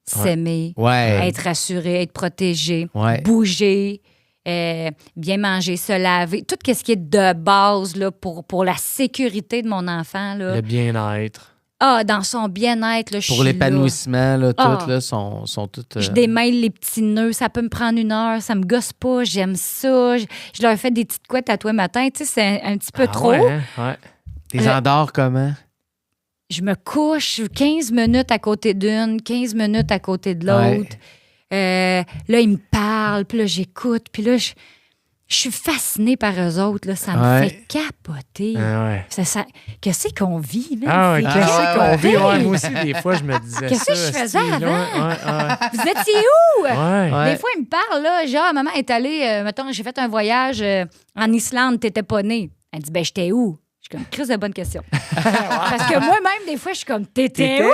s'aimer, Ouais. être rassuré, être protégé, Ouais. bouger, bien manger, se laver, tout ce qui est de base là, pour la sécurité de mon enfant. Là. Le bien-être. Ah, dans son bien-être, là, je Pour suis l'épanouissement, là, Ah. toutes, là, sont toutes... là. Je démêle les petits nœuds, ça peut me prendre 1 heure, ça me gosse pas, j'aime ça. Je leur fais des petites couettes à toi matin, tu sais, c'est un petit peu Ah trop. Ouais, hein? Ouais. T'es endors comment? Je me couche 15 minutes à côté d'une, 15 minutes à côté de l'autre. Là, ils me parlent, puis là, j'écoute, puis là, je suis fascinée par eux autres. Là, ça me Ouais. fait capoter. Ah ouais. Qu'est-ce qu'on vit, là? Ah ouais, C'est qu'est-ce ouais, qu'on ouais. vit? Ouais, moi aussi, des fois, je me disais Qu'est-ce ça. que je faisais esti, là. avant? Vous étiez où? Ouais, ouais. Ouais. Des fois, ils me parlent, là, genre, maman est allée, mettons, j'ai fait un voyage en Islande, t'étais pas née. Elle dit, ben, j'étais où? Je suis comme, Chris, de bonne question. Parce que moi-même, des fois, je suis comme, t'étais où?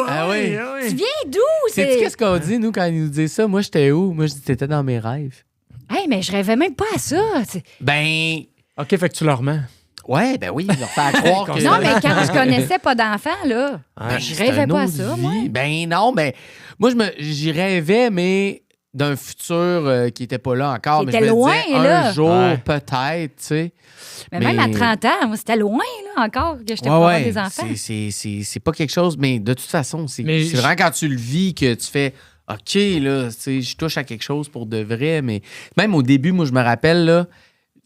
Ah oui. Tu viens d'où? Sais-tu qu'est-ce qu'on dit, nous, quand ils nous disent ça? Moi, j'étais où? Moi, je dis, t'étais dans mes rêves. Hey, mais je rêvais même pas à ça. Ben... OK, fait que tu leur mens. Ouais, ben oui, leur faire croire que... Non, mais quand je connaissais pas d'enfant, là, Ouais, je c'est rêvais une pas à autre ça, vie. moi. Ben non, mais moi, j'y rêvais, mais d'un futur qui était pas là encore. Qui mais était je me loin, disais, là. un jour, Ouais. peut-être, tu sais. Mais même à 30 ans, moi, c'était loin, là, encore, que j'étais Ouais, pour ouais. avoir des enfants. C'est pas quelque chose, mais de toute façon, c'est Mais vraiment quand tu le vis que tu fais OK, là, tu sais, je touche à quelque chose pour de vrai, mais même au début, moi, je me rappelle, là,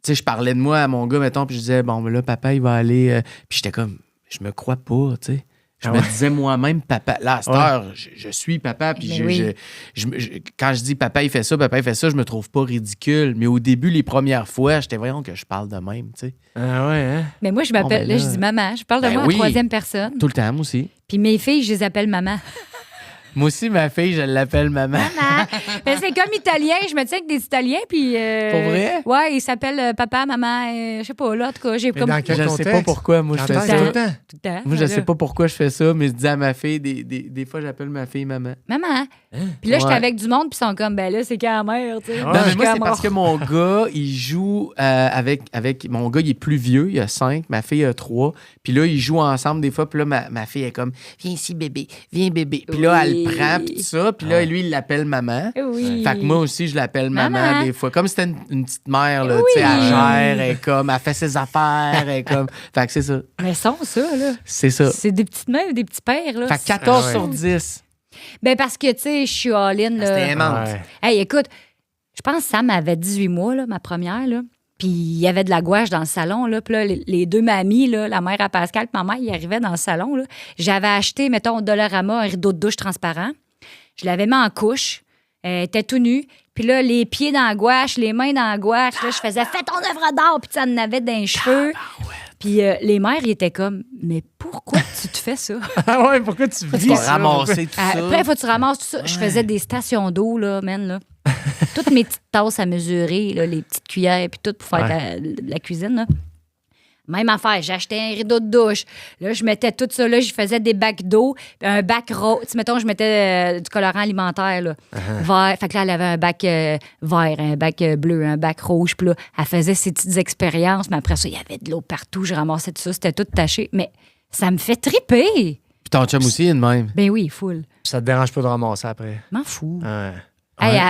tu sais, je parlais de moi à mon gars, mettons, puis je disais, bon, mais là, papa, il va aller. Puis j'étais comme, je me crois pas, tu sais. Je me disais moi-même, papa, là, à cette heure, je suis papa, puis Mais oui. quand je dis papa, il fait ça, je me trouve pas ridicule. Mais au début, les premières fois, j'étais, voyons que je parle de même, tu sais. Ah ouais, hein? Mais moi, je m'appelle, ben là, je dis maman. Je parle de ben moi oui. en troisième personne. Tout le temps, moi aussi. Puis mes filles, je les appelle maman. Moi aussi, ma fille, je l'appelle maman. Maman. Mais c'est comme italien. Je me tiens avec des Italiens, puis... Pour vrai? Ouais, ils s'appellent papa, maman, je sais pas, là, en tout cas, j'ai Mais comme... dans quel Je ne sais contexte? pas pourquoi, moi, je Quand fais est-ce ça. tout le temps? Tout le temps. Moi, je Voilà. sais pas pourquoi je fais ça, mais je dis à ma fille, des fois, j'appelle ma fille maman. Maman. Puis là, j'étais Ouais. avec du monde, puis ils sont comme, ben là, c'est quand la mère, tu sais. Ouais. Non, mais Je suis moi, c'est comme, parce que oh. mon gars, il joue avec. Mon gars, il est plus vieux, il a 5, ma fille a 3. Puis là, ils jouent ensemble des fois. Puis là, ma fille est comme, viens ici, bébé, viens, bébé. Puis là, elle Oui. le prend, puis tout ça. Puis là, lui, il l'appelle maman. Oui. Fait que moi aussi, je l'appelle maman, Maman. des fois. Comme c'était une petite mère, là, Oui. tu sais, elle gère, elle est comme, elle fait ses affaires, elle est comme. Fait que c'est ça. Mais sont ça, là. C'est ça. C'est des petites mères, des petits pères, là. Fait que 14 Ah ouais. sur 10. Ben parce que, tu sais, je suis all-in, là. C'était aimant. Ouais. Hey, écoute, je pense que Sam avait 18 mois, là, ma première, là. Puis il y avait de la gouache dans le salon, là. Puis là, les deux mamies, là, la mère à Pascal et ma mère, ils arrivaient dans le salon, là. J'avais acheté, mettons, au Dollarama, un rideau de douche transparent. Je l'avais mis en couche. Elle était tout nue. Puis là, les pieds dans la gouache, les mains dans la gouache. Là, je faisais « Fais ton œuvre d'art! » Puis ça en avait dans les cheveux. Puis les mères, ils étaient comme « Mais pourquoi tu te fais ça? » Ah ouais, pourquoi tu Tu vis vas ça? ramasser tout ça. Après, faut que tu ramasses tout ça. Je faisais des stations d'eau, là, man, là. Toutes mes petites tasses à mesurer, là, les petites cuillères, puis tout pour faire la cuisine, là. Même affaire, j'achetais un rideau de douche. Là, je mettais tout ça là, je faisais des bacs d'eau, puis un bac rose. Tu sais, mettons, je mettais du colorant alimentaire, là, vert. Fait que là, elle avait un bac vert, un bac bleu, un bac rouge. Puis là, elle faisait ses petites expériences, mais après ça, il y avait de l'eau partout. Je ramassais tout ça, c'était tout taché. Mais ça me fait triper. Puis ton chum aussi, il est de même. Ben oui, full. Ça te dérange pas de ramasser après? M'en fous. Ouais. Hey,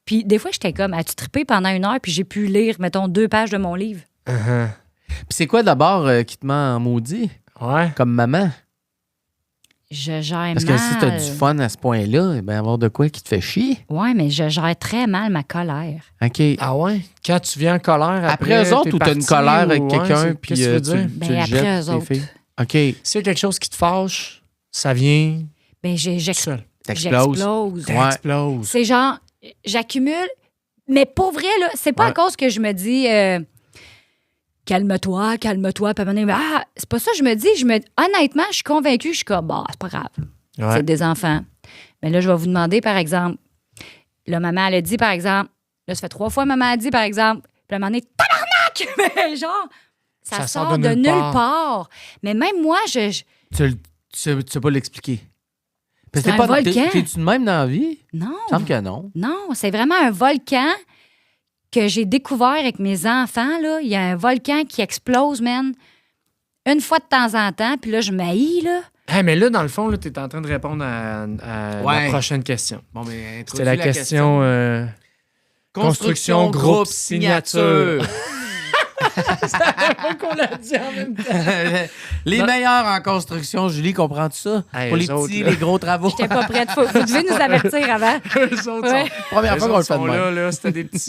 puis des fois, j'étais comme, as-tu trippé pendant 1 heure, puis j'ai pu lire, mettons, 2 pages de mon livre? Puis c'est quoi d'abord qui te met en maudit, Ouais. comme maman? Je gère Parce mal. que si t'as du fun à ce point-là, ben avoir de quoi qui te fait chier. Ouais, mais je gère très mal ma colère. OK. Ah ouais? Quand tu viens en colère Après eux autres, t'es ou t'as une parti, colère avec ou- quelqu'un, ouais, puis qu'est-ce que tu veux dire? Ben, tu le après jettes, eux tes autres. filles? OK. S'il y a quelque chose qui te fâche, ça vient Ben, tout seul. T'exploses. j'explose. Ouais. Explose. C'est genre, j'accumule, mais pour vrai, là, c'est pas à Ouais. cause que je me dis calme-toi, calme-toi, puis à un moment donné, ah, c'est pas ça que je me dis. Honnêtement, je suis convaincue, je suis comme, bah, c'est pas grave. Ouais. C'est des enfants. Mais là, je vais vous demander, par exemple, là, maman, elle a dit, par exemple, là, ça fait 3 fois, maman a dit, par exemple, puis à un moment donné, tabarnak! Mais genre, ça sort de nulle part. Mais même moi, Tu sais pas l'expliquer. Parce que C'est t'es un pas- volcan. T'es-tu de même dans la vie? non. Il me semble que non. Non, c'est vraiment un volcan que j'ai découvert avec mes enfants. Là. Il y a un volcan qui explose, man, une fois de temps en temps. Puis là, je m'haïs, là. Hey, mais là, dans le fond, tu es en train de répondre à Ouais. la prochaine question. Bon, mais C'était la question construction, groupe, signature. qu'on l'a dit en même temps. Les Non. meilleurs en construction, Julie, comprends-tu ça? Hey, Pour les eux autres, petits, là. les gros travaux. J'étais pas prête. Vous devez nous avertir avant. Eux autres Ouais. sont- Première eux fois qu'on autres le fait de sont même. là, c'était des petits.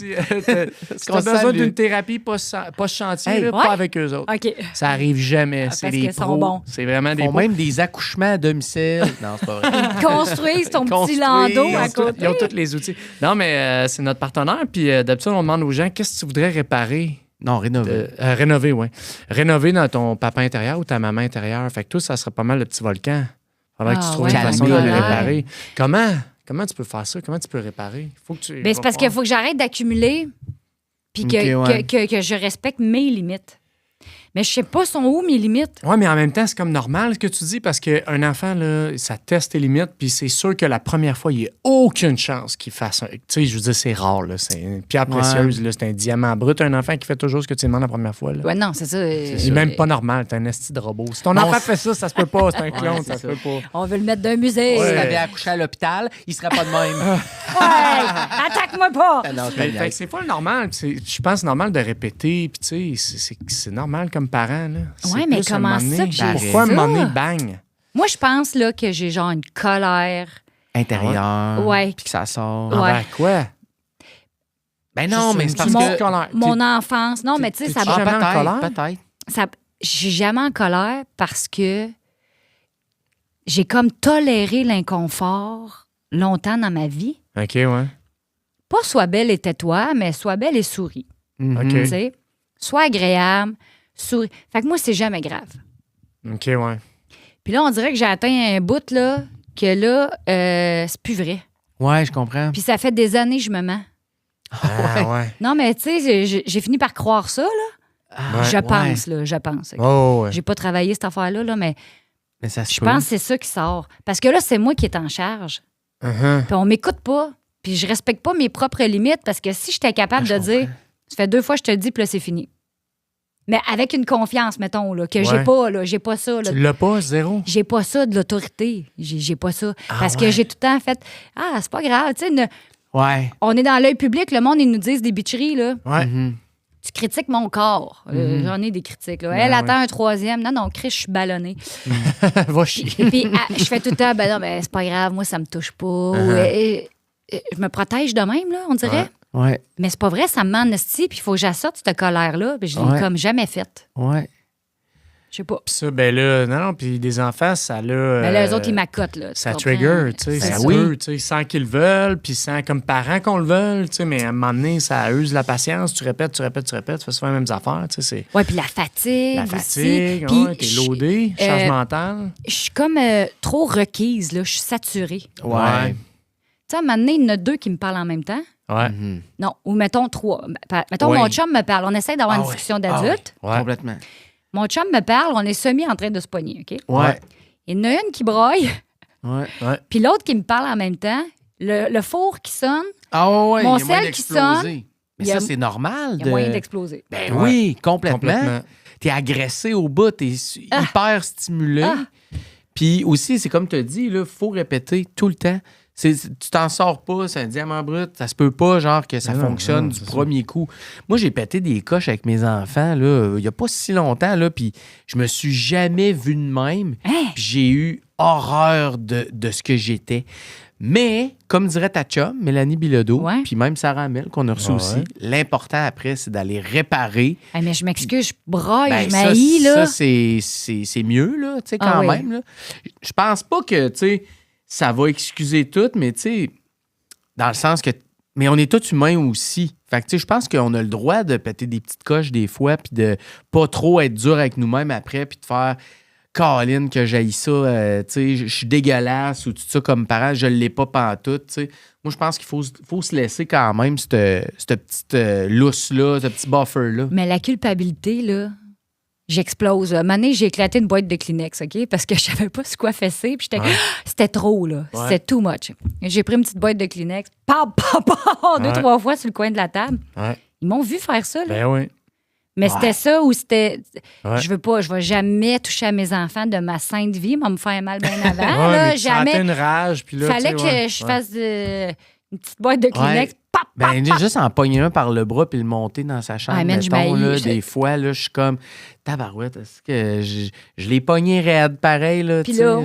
Si qu'on t'as besoin salue. d'une thérapie post-chantier, Hey. là, Ouais. pas avec eux autres. OK. Ça arrive jamais. C'est parce des qu'ils sont pros. bons. C'est vraiment Ils des font pros. même des accouchements à domicile. Non, c'est pas vrai. Construisent ton petit Construisent. landau Ils à ont, côté. ils ont tous les outils. Non, mais c'est notre partenaire. Puis d'habitude, on demande aux gens qu'est-ce que tu voudrais réparer. Non, rénover. Rénover, oui. Rénover dans ton papa intérieur ou ta maman intérieure. Fait que toi, ça serait pas mal le petit volcan. Faudrait que tu Ah, trouves ouais, une façon de le calme-toi. réparer. Comment tu peux faire ça? Comment tu peux réparer? Faut que tu. Ben, c'est parce qu'il faut que j'arrête d'accumuler puis que, Ok, ouais. que je respecte mes limites. Mais je sais pas sont où mes limites. Oui, mais en même temps, c'est comme normal ce que tu dis parce qu'un enfant, là, ça teste tes limites, puis c'est sûr que la première fois, il n'y a aucune chance qu'il fasse un. Tu sais, je veux dire, c'est rare, là. C'est une pierre précieuse, là. C'est un diamant brut. Un enfant qui fait toujours ce que tu demandes la première fois, là. Ouais, non, c'est ça. C'est même pas normal. T'es un esti de robot. Si ton enfant fait ça se peut pas. C'est un clone, ça se peut pas. On veut le mettre dans un musée. S'il avait accouché à l'hôpital, il serait pas de même. Ouais, attaque-moi pas. Ah non, Mais, fait que c'est pas le normal. Je pense que c'est normal de répéter. Puis, tu sais, c'est normal comme parent. Là. Ouais, mais comment ça que j'ai Pourquoi à un ça? moment donné, bang? Moi, je pense là, que j'ai genre une colère. Intérieur. Ouais. Puis que ça sort. Ouais. Envers quoi? Ben non, mais c'est parce Mon- que... colère. Mon enfance. Non, mais tu sais, ça t'es-tu va. jamais en colère? Peut-être. Je suis jamais en colère parce que j'ai comme toléré l'inconfort longtemps dans ma vie. OK, ouais. Pas sois belle et tais-toi, mais sois belle et souris. OK. Tu sais? Sois agréable, souris. Fait que moi, c'est jamais grave. OK, ouais. Puis là, on dirait que j'ai atteint un bout, là, que là, c'est plus vrai. Ouais, je comprends. Puis ça fait des années que je me mens. Ah, ouais. Non, mais tu sais, j'ai fini par croire ça, là. Ouais. Je pense, là, je pense. Oh, ouais. J'ai pas travaillé cette affaire-là, là, mais Mais ça se je peut. pense que c'est ça qui sort. Parce que là, c'est moi qui est en charge. Uh-huh. Puis on m'écoute pas. Puis je respecte pas mes propres limites parce que si j'étais capable de dire, ça fait 2 fois que je te le dis, puis là, c'est fini. Mais avec une confiance, mettons, là, que j'ai pas ça. Là. Tu l'as pas, zéro? J'ai pas ça de l'autorité. J'ai pas ça. Ah, Parce que j'ai tout le temps fait, c'est pas grave, tu sais, Ouais. on est dans l'œil public, le monde, ils nous disent des bitcheries, là. Ouais. Tu critiques mon corps. J'en ai des critiques. Là. Ben Elle ouais. attend un troisième. Non, Chris, je suis ballonnée. Va chier. Puis je fais tout le temps, ben non, c'est pas grave, moi, ça me touche pas. Je me protège de même, là, on dirait. Ouais. Mais c'est pas vrai, ça me met en esti, puis il faut que j'assorte cette colère-là. Puis je l'ai Ouais. comme jamais faite. Ouais. Je sais pas. Puis ça, ben là, non, puis des enfants, ça l'a. Mais là, eux autres, ils m'accotent, là. tu Ça comprends? trigger, tu sais. C'est Ça ça. peut, tu sais, sans qu'ils le veulent, puis sans comme parents qu'on le veuille, tu sais. Mais à un moment donné, ça use la patience. Tu répètes, tu fais souvent les mêmes affaires, tu sais. Ouais, puis la fatigue. La fatigue, aussi. ouais, t'es loadé, charge mentale. Je suis comme trop requise, là. Je suis saturée. Ouais. Tu sais, à un moment donné, il y en a 2 qui me parlent en même temps. Ouais. Non, ou mettons 3. Mettons, Oui. mon chum me parle. On essaie d'avoir une ouais. discussion d'adulte. Ouais. Complètement. Mon chum me parle, on est semi en train de se pogner, OK? Ouais. Il y en a une qui broille, Ouais. puis l'autre qui me parle en même temps. Le four qui sonne, Ah ouais, Mon il y a moyen sel qui d'exploser. sonne, Mais il y a- ça, c'est normal. il y a moyen d'exploser. Ben Ouais. oui, complètement. Complètement. T'es agressé au bout, t'es hyper stimulé. Puis aussi, c'est comme tu as dit, il faut répéter tout le temps. Tu t'en sors pas, c'est un diamant brut. Ça se peut pas, genre, que ça Mais non, fonctionne non, du c'est premier coup. Moi, j'ai pété des coches avec mes enfants, là, il y a pas si longtemps, là, puis je me suis jamais vu de même. Hein? Puis j'ai eu horreur de ce que j'étais. Mais, comme dirait ta chum, Mélanie Bilodeau, Ouais. puis même Sarah Hamel, qu'on a reçu Ouais. aussi, l'important après, c'est d'aller réparer. Hey, mais je m'excuse, je broille, Ben, je ça, m'haïs, là. Ça, c'est mieux, là, tu sais, quand Ah oui. même. Là. Je pense pas que, tu sais, ça va excuser tout, mais, tu sais, dans le sens que... Mais on est tous humains aussi. Fait que, tu sais, je pense qu'on a le droit de péter des petites coches des fois, puis de pas trop être dur avec nous-mêmes après, puis de faire... Caroline, que j'haïs ça, tu sais, je suis dégueulasse ou tout ça comme parent, je l'ai pas pantoute, tu sais. Moi, je pense qu'il faut se laisser quand même cette petite lousse-là, ce petit buffer-là. Mais la culpabilité, là, j'explose. Un moment donné, j'ai éclaté une boîte de Kleenex, OK? Parce que je savais pas ce quoi fesser. Puis c'était trop, là. Ouais. C'était too much. J'ai pris une petite boîte de Kleenex, pam, 2-3 fois sur le coin de la table. Ouais. Ils m'ont vu faire ça, là. Ben oui. Mais c'était ça ou c'était... Ouais. Je vais jamais toucher à mes enfants de ma sainte vie, mais me faire mal bien avant. Ouais, là, mais tu sentais jamais. une rage, puis là, Fallait tu que sais, je ouais. fasse une petite boîte de Kleenex. Ouais. Pap, pap, Ben, juste en pogner un par le bras puis le monter dans sa chambre, Ah, man, je mettons, là, m'haïs. des fois, là, je suis comme, tabarouette, est-ce que je l'ai pogné raide, pareil, là, Puis tu sais, là,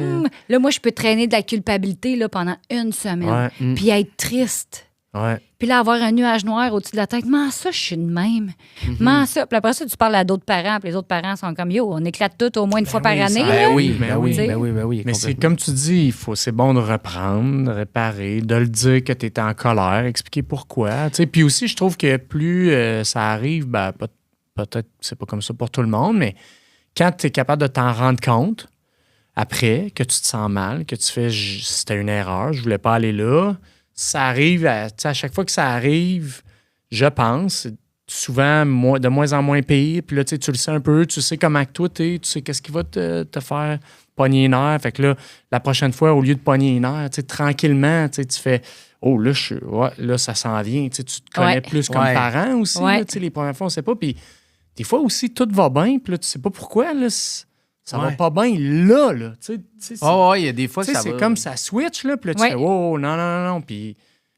là, moi, je peux traîner de la culpabilité là, pendant une semaine. Ouais. Puis être triste. Ouais. Puis là, avoir un nuage noir au-dessus de la tête. Comment ça, je suis de même? Comment ça? Puis après ça, tu parles à d'autres parents. Puis les autres parents sont comme, yo, on éclate tout au moins une fois par oui, année. ça- là. Ben oui, Ben ben oui, oui. ben oui, ben oui. Mais c'est complètement. comme tu dis, c'est bon de reprendre, de réparer, de le dire que tu es en colère, expliquer pourquoi. Tu sais, puis aussi, je trouve que plus ça arrive, ben, peut-être c'est pas comme ça pour tout le monde, mais quand tu es capable de t'en rendre compte, après, que tu te sens mal, que tu fais c'était une erreur, je voulais pas aller là, ça arrive, tu sais, à chaque fois que ça arrive, je pense, souvent de moins en moins pire. Puis là, tu le sais un peu, tu sais comment que toi t'es, tu sais qu'est-ce qui va te faire pogner les nerfs. Fait que là, la prochaine fois, au lieu de pogner les nerfs, tranquillement, tu fais « Oh, là, là, ça s'en vient. » Tu te connais plus comme parent aussi. Là, les premières fois, on ne sait pas. Puis des fois aussi, tout va bien. Puis là, tu ne sais pas pourquoi. Là, ça va pas bien là. Il y a des fois que ça c'est va... comme ça switch. Là, puis là, tu fais « Oh, non. » Puis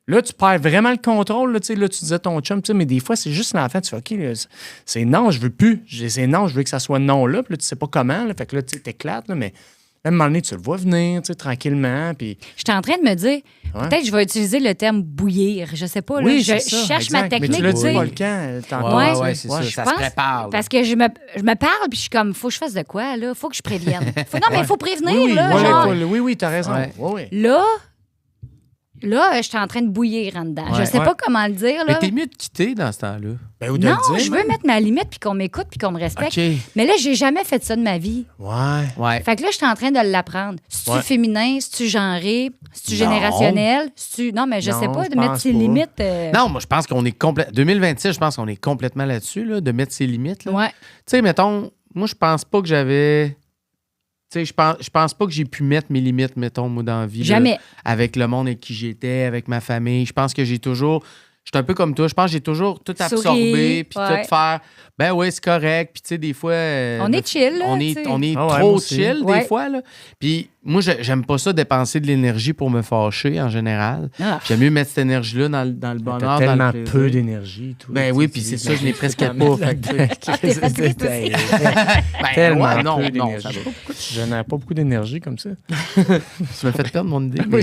là, tu perds vraiment le contrôle. Là, tu disais ton chum, mais des fois, c'est juste l'enfant. Tu fais « OK, là, c'est non, je veux plus. C'est non, je veux que ça soit non là. » Puis là, tu sais pas comment. Là, fait que là, tu t'éclates. Mais à un moment donné, tu le vois venir tranquillement. Puis... J'étais en train de me dire, peut-être je vais utiliser le terme bouillir. Je sais pas. Oui, là, c'est ça, cherche exact. ma technique. Mais tu l'as dit, Volcan, tantôt. Oui, c'est ça. Ça se prépare. Parce que je me parle, puis je suis comme, faut que je fasse de quoi, là? Faut que je prévienne. Non, mais il faut prévenir, là. Oui, t'as raison. Ouais. Là, je suis en train de bouillir en dedans. Je sais pas comment le dire, là. Mais t'es mieux de quitter dans ce temps-là. Ben, ou de non, le dire, je veux mettre ma limite, puis qu'on m'écoute, puis qu'on me respecte. OK. Mais là, j'ai jamais fait ça de ma vie. Ouais. Fait que là, je suis en train de l'apprendre. C'est-tu féminin? C'est-tu genré? C'est-tu générationnel? Non, mais je sais pas, de mettre ses limites. Non, moi, je pense qu'on est complètement... 2026, je pense qu'on est complètement là-dessus, là, de mettre ses limites. Là. Ouais. Tu sais, mettons, moi, je pense pas que j'avais... Tu sais, je pense pas que j'ai pu mettre mes limites, mettons, moi, dans la vie. Jamais. Là, avec le monde avec qui j'étais, avec ma famille. Je pense que j'ai toujours... Je suis un peu comme toi. Je pense que j'ai toujours tout absorbé, puis tout faire. Ben oui, c'est correct. Puis tu sais, des fois... on est chill, là. On est Ah ouais, trop moi aussi. chill, des fois, là. Puis moi, j'aime pas ça, dépenser de l'énergie pour me fâcher, en général. Ah. J'aime mieux mettre cette énergie-là dans le bonheur, T'as dans tellement le plaisir. peu d'énergie, toi. Ben oui, puis c'est ça, je n'ai presque pas. T'es fatigué, toi aussi. Tellement ouais, non, peu non, d'énergie. ça va. Je n'ai pas beaucoup d'énergie comme ça. Tu m'as fait perdre mon idée. Mais...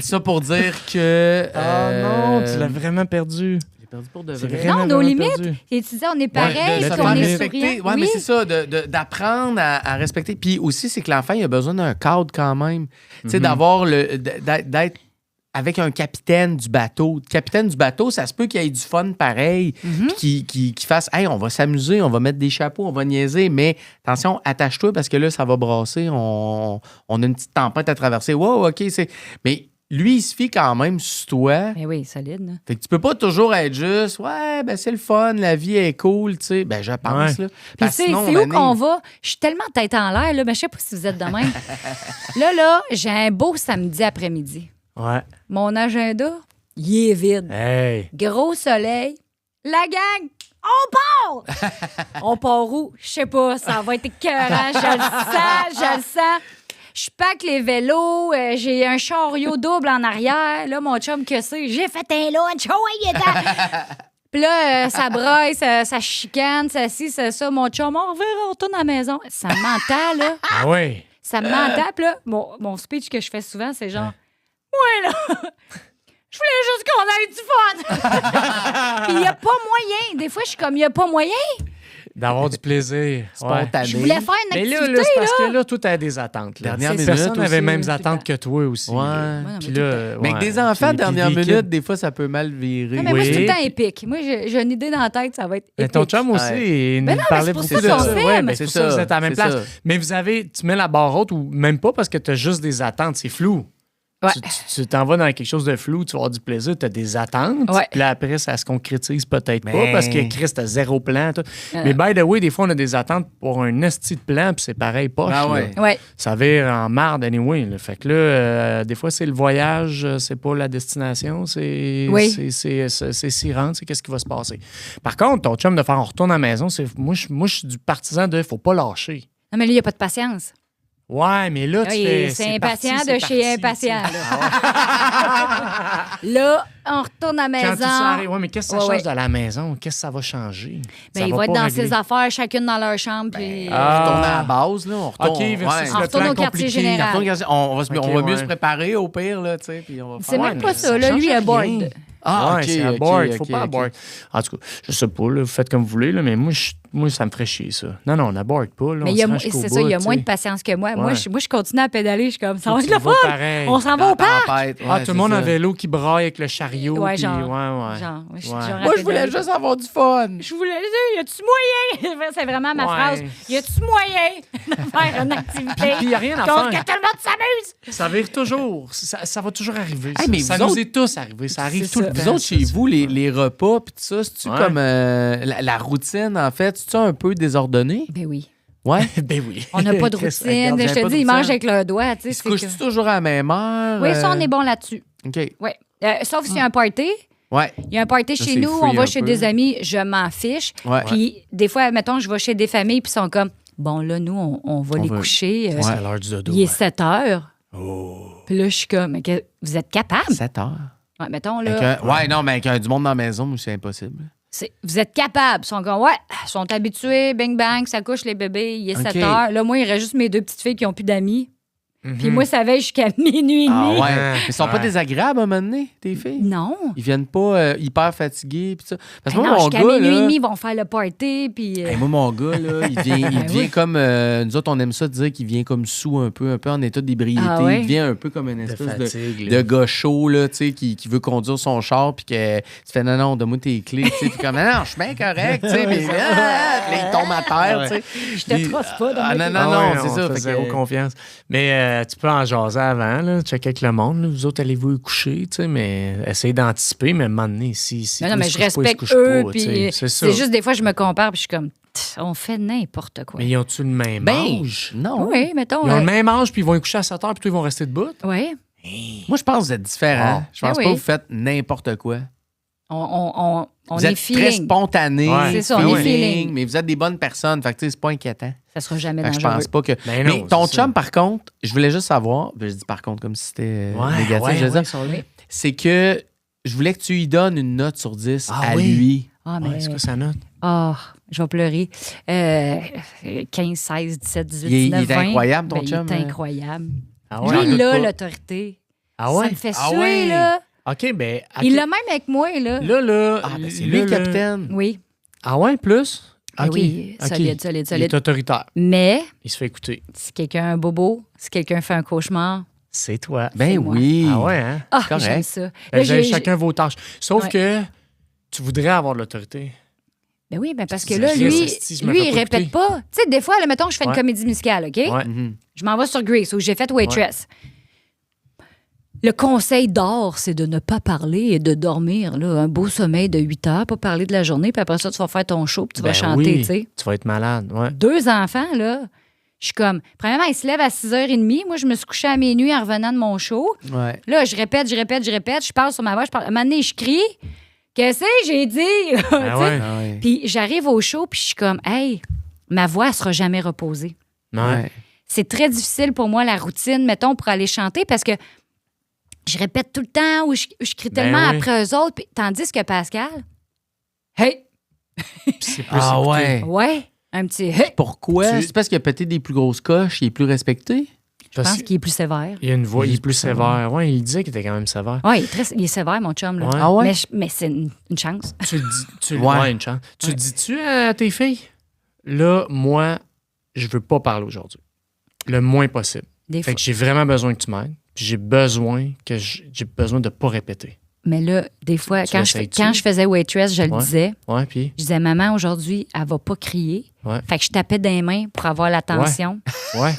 ça pour dire que... non, tu l'as vraiment perdu. J'ai perdu pour de C'est vrai. vraiment, Non, nos vraiment limites. perdu. Et tu disais, on est pareil, de qu'on se faire est respecter. souriant. Ouais, Oui. mais c'est ça, d'apprendre à respecter. Puis aussi, c'est que l'enfant, il a besoin d'un cadre quand même. Tu sais, d'avoir d'être avec un capitaine du bateau. Le capitaine du bateau, ça se peut qu'il y ait du fun pareil, puis qu'il fasse « Hey, on va s'amuser, on va mettre des chapeaux, on va niaiser, mais attention, attache-toi parce que là, ça va brasser, on a une petite tempête à traverser. Wow, OK, c'est... » Mais lui, il se fie quand même sur toi. Mais oui, solide. Là. Fait que tu peux pas toujours être juste « Ouais, ben c'est le fun, la vie est cool, tu sais. » Ben je pense, là. Puis Parce tu sais, que sinon, c'est où Mané, qu'on va? Je suis tellement tête en l'air, là, mais je sais pas si vous êtes de même. là, j'ai un beau samedi après-midi. Ouais. Mon agenda, il est vide. Hey. Gros soleil. La gang, on part! On part où? Je sais pas, ça va être écœurant. Je le sens. Je pack les vélos, j'ai un chariot double en arrière. Là, mon chum, que c'est? J'ai fait un lunch. Oh, il est temps! Puis là, ça braille, ça chicane, ça ci, ça. Mon chum, on retourne à la maison. Ça m'entend, là. Ah oui. Ça m'entend. Puis là, mon speech que je fais souvent, c'est genre... Ouais, là, je voulais juste qu'on ait du fun. Puis il n'y a pas moyen. Des fois, je suis comme, il n'y a pas moyen. D'avoir du plaisir. spontané. Je voulais faire une Mais activité, là, c'est parce que là, toi, t'as des attentes. Là. Dernière minute Personne n'avait aussi, les mêmes là, attentes que toi aussi. Ouais. là. Ouais, non, Puis mais là, Mais ouais. avec des enfants, Puis dernière des minute, kids. des fois, ça peut mal virer. Non, mais moi, c'est tout Oui. le temps épique. Moi, j'ai une idée dans la tête, ça va être Mais épique. ton chum aussi, Ouais. il Mais nous non, mais parlait c'est pour beaucoup ça de qu'on ça. s'aime. Ouais, ben, C'est c'est pour ça que vous ça, êtes à la même c'est place. ça. Mais tu mets la barre haute ou même pas parce que tu as juste des attentes. C'est flou. Ouais. Tu t'en vas dans quelque chose de flou, tu vas avoir du plaisir, tu as des attentes. Ouais. Puis là, après, ça se concrétise peut-être pas Mais- parce que Chris, t'as zéro plan. Tout. Mais by the way, des fois, on a des attentes pour un esti de plan, puis c'est pareil, poche. Ah là. ouais. Ouais. Ça vire en marde anyway. Là. Fait que là, des fois, c'est le voyage, c'est pas la destination, c'est Oui. c'est s'y rendre, c'est qu'est-ce qui va se passer. Par contre, ton chum de faire on retourne à la maison, moi, je suis du partisan de faut pas lâcher. Non, mais lui, il n'y a pas de patience. Ouais, mais là, tu Oui, fais. c'est parti, impatient c'est de chez parti, impatient. tu sais. Là, on retourne à la Quand maison. ça arrive, ouais, mais qu'est-ce que ça Ouais, change ouais. de la maison? Qu'est-ce que ça va changer? Ben, Ça il va va être pas dans régler. ses affaires, chacune dans leur chambre. Puis... On retourne à la base, là. On retourne, OK, versus On le retourne plan au quartier compliqué. général. on va, Ok, on va mieux ouais. se préparer au pire, là, tu sais, puis on va C'est faire... même pas mais ça. ça Là, lui, change il a rien. board. Ah, Ouais, OK, c'est à OK, board. Faut OK, pas à OK. board. En tout cas, je sais pas, là, vous faites comme vous voulez, là, mais moi, ça me ferait chier, ça. Non, on n'aborde pas. Là, Mais on il y a se rend mo- jusqu'au c'est bout, ça, il y a tu moins sais. de patience que moi. Ouais. Moi, je continue à pédaler. Je suis comme, ça va Faut être que le tu vas fun. pareil. On s'en va au parc. Tempête, Ah, ouais, tout c'est le monde ça. en vélo qui braille avec le chariot. Ouais, puis- genre. ouais. Genre, je suis Ouais. genre à Moi, je voulais pédaler. juste avoir du fun. Je voulais dire, y a-tu moyen? C'est vraiment ma Ouais. phrase. Y a-tu moyen de faire une activité? Puis, y a rien à Donc, faire. que tout le monde s'amuse. Ça vire toujours. Ça va toujours arriver. Hey, mais ça vous nous autres- est tous arrivé. Ça arrive C'est tout le ça. Vous autres, chez vous, les repas, puis tout ça, c'est-tu comme la routine, en fait, c'est-tu un peu désordonné? Ben oui. Ouais. Ben oui. On n'a pas de routine. Je te dis, ils mangent avec leurs doigts. Ils se couchent toujours à la même heure? Oui, ça, on est bon là-dessus. OK. Oui. Sauf s'il y a un party. Ouais. Il y a un party Ça, chez c'est nous, free on va un chez peu. des amis, je m'en fiche. Ouais. Puis des fois, mettons, je vais chez des familles, puis ils sont comme, bon, là, nous, on va les va- coucher. C'est à l'heure du dodo. Il est ouais. 7 heures. Oh. Puis là, je suis comme, mais vous êtes capable? 7 heures. Ouais, mettons, là, Ouais, non, mais avec du monde dans la maison, c'est impossible. vous êtes capable. Ils sont comme, ouais, ils sont habitués, bing bang, ça couche les bébés, il est OK. 7 heures. Là, moi, il reste juste mes 2 petites filles qui n'ont plus d'amis. Puis moi, ça va jusqu'à minuit et Ah demi. ouais. Mais ils sont pas désagréables à un moment donné, tes filles? Non. Ils viennent pas hyper fatigués, pis ça. Parce que Ben moi, non, mon jusqu'à gars, minuit et là... demi, ils vont faire le party, puis... Hey, moi, mon gars, là, il devient oui. comme... nous autres, on aime ça dire qu'il vient comme sous un peu en état d'ébriété. Ah ouais? Il devient un peu comme une espèce fatigue, de là. gars chaud, là, tu sais, qui veut conduire son char, puis que tu fais, non, donne-moi tes clés, tu sais, puis comme, non, je suis bien correct, tu sais, mais là, il tombe à terre, tu sais. Je te trosse pas dans Ah, mes non, Ah non, ouais, c'est on ça. fait fait zéro que- confiance. Mais tu peux en jaser avant, là, checker avec le monde. Là. Vous autres, allez-vous coucher, tu sais, mais essayez d'anticiper, mais à un moment donné, si Non, toi, mais il je se couche pas, il se respecte couche eux, pas, tu sais, puis c'est ça. c'est juste des fois, je me compare, puis je suis comme, on fait n'importe quoi. Mais ils ont-tu le même Ben, âge? non. Oui, mettons. Ils ont le même âge, puis ils vont y coucher à 7 heures, puis toi, ils vont rester debout? Oui. Moi, je pense que vous êtes différents. Ah. Je pense Ben pas oui. que vous faites n'importe quoi. On Vous est êtes très feeling. spontané, Ouais. C'est ça, on est feeling. mais vous êtes des bonnes personnes. Fait que tu sais, c'est pas inquiétant. Ça sera jamais Fait que je dangereux. pense pas que. Ben non, mais ton c'est ça. chum, par contre, je voulais juste savoir, ben, je dis par contre comme si c'était négatif, je veux dire, Oui. c'est que je voulais que tu lui donnes une note sur 10 Ah à oui? lui. Ah, mais... Ouais, c'est quoi sa note? Ah, je vais pleurer. 15, 16, 17, 18, Il est 19, 20. incroyable, ton Ben, chum, Il est hein? incroyable. Ah J'en Lui, doute il a pas. l'autorité. Ah Ça ouais? me fait Ah suer, ouais? là. OK, ben... Il l'a même avec moi, là. Là... Ah, ben c'est là, lui le là- capitaine. Oui. Ah ouais, plus? Ben OK. oui, OK. solide. Il est autoritaire. Mais Il se fait écouter. si quelqu'un a un bobo, si quelqu'un fait un cauchemar, C'est toi. Ben c'est moi. oui. Ah ouais, hein? ah, correct. j'aime ça. Ben, Là, vous avez j'ai- chacun vos tâches. Sauf Ouais. que tu voudrais avoir de l'autorité. Ben oui, ben parce que Tu là, dis, lui, si je me lui fais il pas répète écouter. pas. Tu sais, des fois, là, mettons, je fais une Ouais. comédie musicale, OK? Ouais. Mhm. Je m'en vais sur Grace où j'ai fait Waitress. Le conseil d'or, c'est de ne pas parler et de dormir. Là, un beau sommeil de 8 heures, pas parler de la journée, puis après ça, tu vas faire ton show, puis tu vas Ben chanter, oui, tu sais. Tu vas être malade, ouais. 2 enfants, là, je suis comme... Premièrement, ils se lèvent à 6h30. Moi, je me suis couchée à minuit en revenant de mon show. Ouais. Là, je répète. Je parle sur ma voix. À un moment donné, je crie. Qu'est-ce que j'ai dit? Tu sais? Ah ouais. Ah ouais. Puis j'arrive au show, puis je suis comme, hey, ma voix ne sera jamais reposée. Ouais. C'est très difficile pour moi, la routine, mettons, pour aller chanter, parce que je répète tout le temps ou je crie Ben tellement oui. après eux autres. Tandis que Pascal, hey, Puis c'est plus Ah écouté. ouais. ouais, un petit hey. Pourquoi? Tu- C'est parce qu'il a pété des plus grosses coches, il est plus respecté? Je pense qu'il est plus sévère. Il y a une voix, il est plus sévère. sévère. Ouais, il disait qu'il était quand même sévère. Oui, il est sévère, mon chum. Là. Ouais. Ah ouais? Mais c'est une chance. Tu le dis, Ouais. ouais, une chance. Tu le dis-tu à tes filles? Là, moi, je veux pas parler aujourd'hui. Le moins possible. Des Fait fois. que j'ai vraiment besoin que tu m'aides. Puis j'ai besoin de pas répéter. Mais là, des fois, Tu quand l'essayes-tu? je faisais Waitress, je le Ouais. disais. Ouais, puis Je disais, maman, aujourd'hui, elle va pas crier. Ouais. Fait que je tapais des mains pour avoir l'attention. ouais.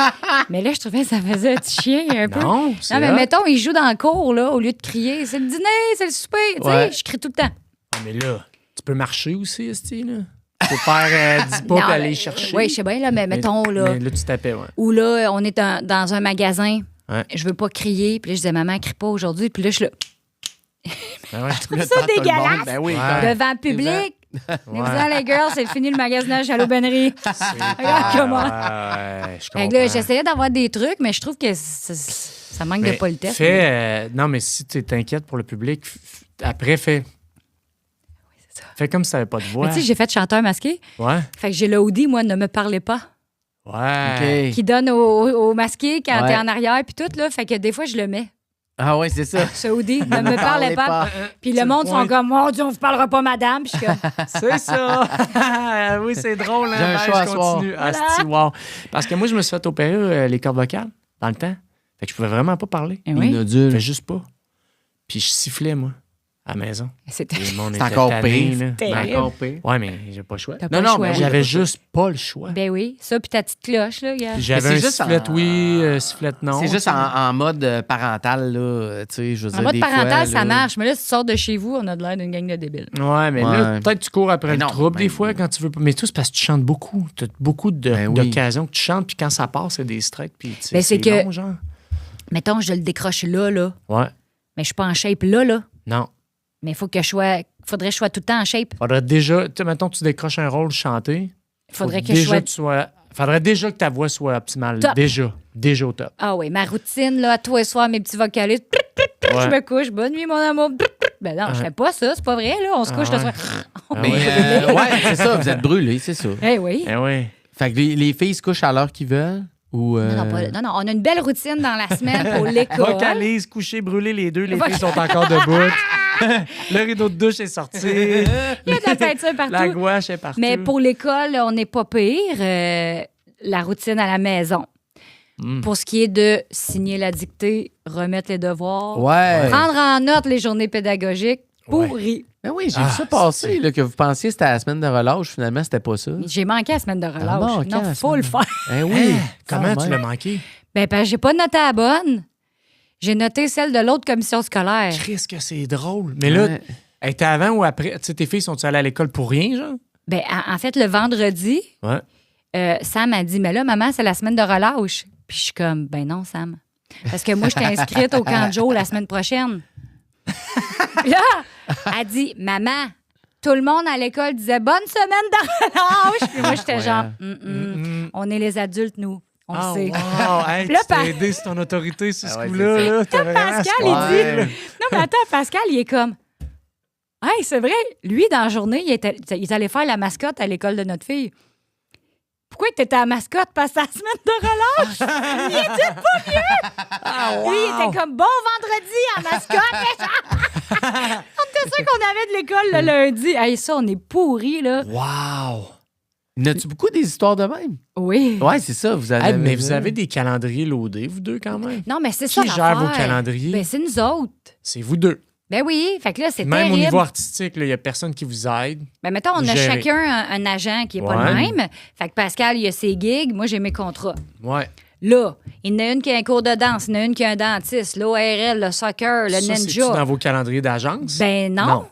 Mais là, je trouvais que ça faisait un petit chien un peu. Non, c'est Non, mais hot. mettons, il joue dans le cours, là, au lieu de crier. C'est le dîner, c'est le souper. Tu sais, Ouais. je crie tout le temps. Ah, mais là, tu peux marcher aussi, Esti, là. Tu peux faire 10 pas Non, puis aller mais- chercher. Oui, je sais bien, là, mais mettons, là. Mais là, tu tapais, ouais. Ou là, on est dans un magasin. Ouais. Je veux pas crier. Puis là, je disais, maman, crie pas aujourd'hui. Puis là, je suis là, Ben ouais. Ça dégueulasse. Ben oui. Ouais. devant le public. Ouais. Disant, les girls, c'est fini le magasinage à l'aubainerie. Regarde comment. Ouais, je Fait que là, comprends. j'essayais d'avoir des trucs, mais je trouve que ça manque de Mais politesse. non, mais si tu t'inquiètes pour le public, après, fais. Fais comme si tu n'avais pas de voix. Mais tu sais, j'ai fait chanteur masqué. Ouais. Fait que j'ai le Audi, moi, ne me parlez pas. Ouais. OK. Qui donne au masqué quand Ouais. t'es en arrière, puis tout, là. Fait que des fois, je le mets. Ah ouais, c'est ça. Ce Audi, ne me parlez pas. Puis le monde sont comme, mon Dieu, on vous parlera pas, madame. Puis je suis comme, C'est ça. Oui, c'est drôle. Hein? J'ai un Ben, choix à je soir. continue. Asti, wow. Parce que moi, je me suis fait opérer les cordes vocales dans le temps. Fait que je pouvais vraiment pas parler. Eh oui. Inodule. Je fais juste pas. Puis je sifflais, moi. À la maison. C'était... Le monde C'est était encore tanné, pire. là. Terrible. Encore pire. Ouais, mais j'ai pas le choix. T'as pas Non, le non, choix. mais J'avais juste pas le choix. Ben oui, ça, puis ta petite cloche, là, gars. J'avais Mais un c'est juste sifflette en- oui, sifflette non. C'est juste tu sais. en mode parental, là. Tu sais, je veux En dire, mode des parental, fois, ça là- marche. Mais là, si tu sors de chez vous, on a de l'air d'une gang de débiles. Ouais, mais là, Ouais. peut-être tu cours après Mais le non, trouble des mais- fois quand tu veux. Mais tout, c'est parce que tu chantes beaucoup. Tu as beaucoup Ben oui. d'occasions que tu chantes, puis quand ça passe, c'est des strikes, puis Ben, c'est que- long, genre. Mettons, je le décroche là. Ouais. Mais je suis pas en shape là. Non. Mais il faut que je sois... faudrait que je sois tout le temps en shape. Faudrait déjà, tu sais, mettons, tu décroches un rôle chanter. Faudrait Faut que je déjà sois... que tu sois. Faudrait déjà que ta voix soit optimale. Top. Déjà au top. Ah oui, ma routine, là, tous les soirs, mes petits vocalistes. Je Ouais. me couche. Bonne nuit, mon amour. Ben non, je fais pas ça. C'est pas vrai, là. On se couche le soir. Mais ouais, c'est ça, vous êtes brûlés, c'est ça. Eh oui. Eh oui. Fait que les filles se couchent à l'heure qu'ils veulent ou. Non, on a une belle routine dans la semaine pour l'école. Vocalise, coucher, brûler les deux. Les Vocal- filles sont encore debout. Le rideau de douche est sorti. Il y a de la peinture partout. La gouache est partout. Mais pour l'école, on n'est pas pire. La routine à la maison. Pour ce qui est de signer la dictée, remettre les devoirs, Ouais. prendre en note les journées pédagogiques, pourri. Ben oui, j'ai Ah, vu ça passer, c'est- là, que vous pensiez que c'était la semaine de relâche. Finalement, c'était pas ça. J'ai manqué la semaine de relâche. manqué Non, la faut le semaine. faire. Ben oui. Comment quand tu l'as même. manqué? Ben, parce que j'ai pas noté la bonne. J'ai noté celle de l'autre commission scolaire. Chris, que c'est drôle. Mais là, Ouais. elle était avant ou après? Tu sais, tes filles sont allées à l'école pour rien, genre? Ben, en fait, le vendredi, Ouais. Sam a dit, mais là, maman, c'est la semaine de relâche. Puis je suis comme, ben non, Sam. Parce que moi, je t'ai inscrite au camp de jour la semaine prochaine. Puis là, elle dit, maman, tout le monde à l'école disait bonne semaine de relâche. Puis moi, j'étais genre, on est les adultes, nous. On Oh, sait. wow. Hey, Puis là, tu t'es aidé sur ton autorité sur ce ouais, coup-là. c'est ça. Là. T'as vraiment Pascal, ce il point. dit. Non, mais attends, Pascal, il est comme. Hey, c'est vrai, lui, dans la journée, il est allé faire la mascotte à l'école de notre fille. Pourquoi tu étais à la mascotte? Parce que c'est la semaine de relâche. Il était pas mieux. Lui, il était comme bon vendredi en mascotte. On était sûr qu'on avait de l'école le lundi. Hey, ça, on est pourris, là. Wow! N'as-tu beaucoup des histoires de même? Oui. Ouais, c'est ça. Vous avez. Hey, mais vous avez des calendriers loadés, vous deux, quand même? Non, mais c'est Qui ça. gère vos l'affaire. calendriers? Ben, c'est nous autres. C'est vous deux. Ben oui. Fait que là, c'est Même terrible. au niveau artistique, il n'y a personne qui vous aide. Ben, mettons, on a Gérer. chacun un agent qui n'est pas Ouais. le même. Fait que Pascal, il a ses gigs, moi, j'ai mes contrats. Ouais. Là, il y en a une qui a un cours de danse, il y en a une qui a un dentiste, l'ORL, le soccer, le Ça, c'est-tu ninja. dans vos calendriers d'agence? Ben non. Non.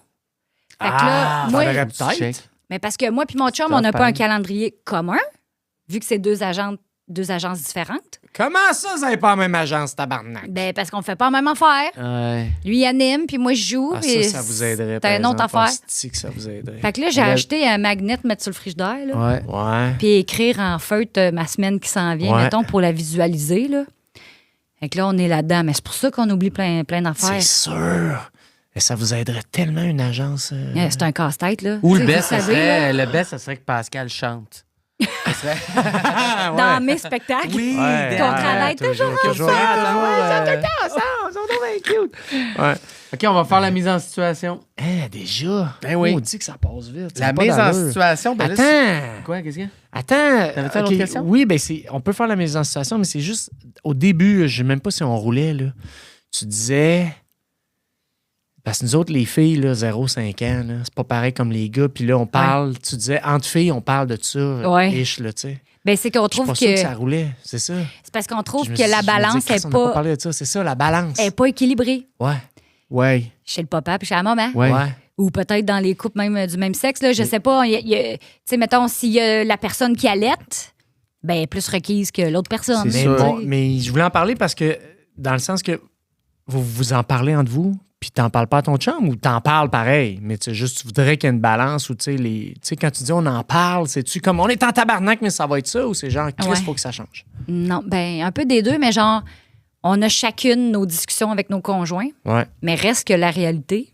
Fait que là, moi, faudrait Tu peut-être. check. mais parce que moi puis mon chum, C'est on n'a pas un pareil. calendrier commun, vu que c'est deux agences différentes. Comment ça, vous n'avez pas la même agence, tabarnak? Ben parce qu'on fait pas la même affaire. Ouais. Lui, il anime, puis moi, je joue. Ah, puis ça vous aiderait. C'est une autre affaire. C'est que ça vous aiderait. Fait que là, j'ai acheté un magnet mettre sur le frigidaire, là. Ouais. Ouais. Puis écrire en feutre ma semaine qui s'en vient, Ouais. mettons, pour la visualiser, là. Fait que là, on est là-dedans. Mais c'est pour ça qu'on oublie plein d'affaires. C'est sûr. Et ça vous aiderait tellement, une agence. C'est un casse-tête, là. Ou Tu le sais, best, vous ça savez, là, serait, le best, ça serait que Pascal chante. Ça serait. dans mes spectacles. Oui, Ouais. Qu'on travaille toujours ensemble. Ouais. OK, on va faire la mise en situation. Eh, déjà. Ben oui. On dit que ça passe vite. La Ça a pas mise en d'allure. situation, ben là, c'est- Attends. Quoi, qu'est-ce qu'il y a? Attends. T'avais-tu une autre question? Oui, ben on peut faire la mise en situation, mais c'est juste au début, je ne sais même pas si on roulait. Là. Tu disais. Parce que nous autres, les filles, là, 0-5 ans, là, c'est pas pareil comme les gars. Puis là, on parle, tu disais, entre filles, on parle de ça, Ouais. ish, là, tu sais. Ben, c'est qu'on Je suis trouve pas que. sûr que ça roulait, c'est ça. C'est parce qu'on trouve Je me que suis- la je me balance dis, Chris, n'est on n'a pas pas, parlé de ça, c'est ça, la balance. est pas équilibrée. Ouais. Ouais. Chez le papa puis chez la maman. Ouais. Ouais. Ou peut-être dans les couples même du même sexe. Là, je sais pas. Tu sais, mettons, s'il y a la personne qui allaite, ben, elle est plus requise que l'autre personne. C'est Mais, sûr. bon, mais je voulais en parler parce que, dans le sens que vous en parlez entre vous, puis t'en parles pas à ton chum ou t'en parles pareil, mais tu sais, juste tu voudrais qu'il y ait une balance ou tu sais, quand tu dis on en parle, c'est-tu comme on est en tabarnak, mais ça va être ça ou c'est genre, Chris, Ouais. faut que ça change? Non, ben, un peu des deux, mais genre, on a chacune nos discussions avec nos conjoints, Ouais. mais reste que la réalité,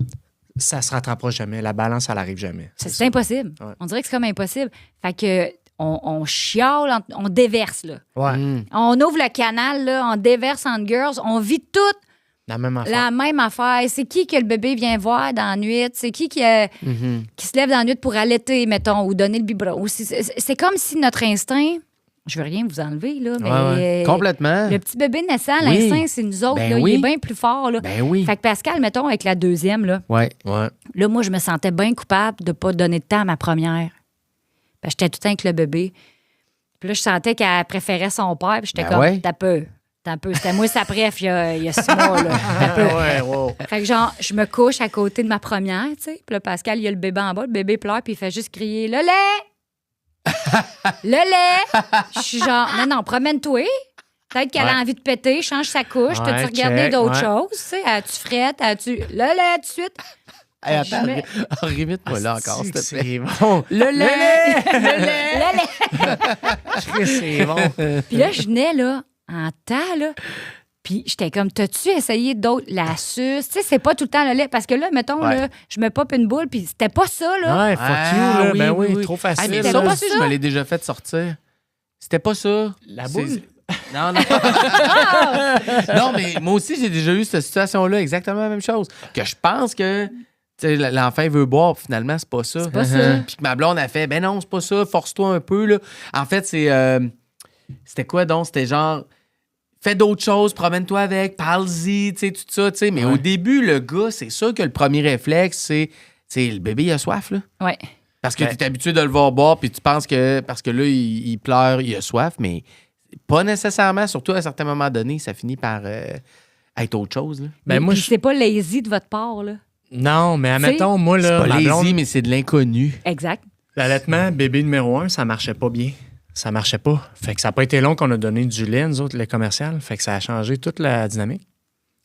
Ça se rattrapera jamais. La balance, elle arrive jamais. c'est impossible. Ouais. On dirait que c'est comme impossible. Fait que on chiale, on déverse, là. Ouais. On ouvre le canal, là, on déverse entre girls, on vit toute La même affaire. la même affaire. C'est qui que le bébé vient voir dans la nuit? C'est qui qui se lève dans la nuit pour allaiter, mettons, ou donner le biberon? C'est comme si notre instinct, je veux rien vous enlever, là, mais Ouais. Complètement. le petit bébé naissant, Oui. l'instinct, c'est nous autres. Ben là, oui. Il est bien plus fort. Là. Ben oui. Fait que Pascal, mettons, avec la deuxième, là, Ouais. Ouais. là, moi, je me sentais bien coupable de ne pas donner de temps à ma première. Parce que j'étais tout le temps avec le bébé. Puis là, je sentais qu'elle préférait son père. Puis j'étais Ben comme, ouais. t'as peu. C'était moi sa préf il y a 6 mois. Là. T'as peu. Ouais, wow. Fait que genre, je me couche à côté de ma première, tu sais. Puis là, Pascal, il y a le bébé en bas. Le bébé pleure, puis il fait juste crier « Le lait! Le lait! » Je suis genre « Non, promène-toi. Peut-être qu'elle a envie de péter, change sa couche. Ouais, T'as-tu regardé check, d'autres ouais. choses? Tu sais, as-tu frette? As-tu... Le lait, tout de suite. Hey, attends, Je mets- remets-moi là encore, s'il te plaît. C'est bon. Le lait! Le lait! C'est bon. Puis là, je venais, là, en temps, là. Puis j'étais comme, t'as-tu essayé d'autres? La suce? Tu sais, c'est pas tout le temps le lait. Parce que là, mettons, Ouais. là, je me pop une boule, puis c'était pas ça, là. Ouais, fuck you, là. Ben oui, trop Ah, facile. mais C'était ça pas aussi, ça. je me l'ai déjà fait sortir. C'était pas ça. La C'est- boule? Non, non. Non, mais moi aussi, j'ai déjà eu cette situation-là, exactement la même chose. Que je pense que tu sais, l'enfant veut boire, puis finalement, c'est pas ça. C'est pas ça. Puis que ma blonde a fait, ben non, c'est pas ça, force-toi un peu. Là. En fait, c'était quoi donc? C'était genre, fais d'autres choses, promène-toi avec, parle-y, tu sais, tout ça. Tu sais. Mais au début, le gars, c'est sûr que le premier réflexe, c'est, tu sais, le bébé, il a soif, là. Ouais. Parce que Ben- tu es habitué de le voir boire, puis tu penses que, parce que là, il pleure, il a soif, mais pas nécessairement, surtout à un certain moment donné, ça finit par être autre chose. Là. Ben moi, Puis c'est pas lazy de votre part, là. Non, mais Tu sais, admettons, moi, C'est là, pas ma blonde, lazy, mais c'est de l'inconnu. Exact. l'allaitement, bébé numéro 1, ça marchait pas bien. Ça marchait pas. Fait que ça n'a pas été long qu'on a donné du lait, nous autres, le lait commercial. Fait que ça a changé toute la dynamique.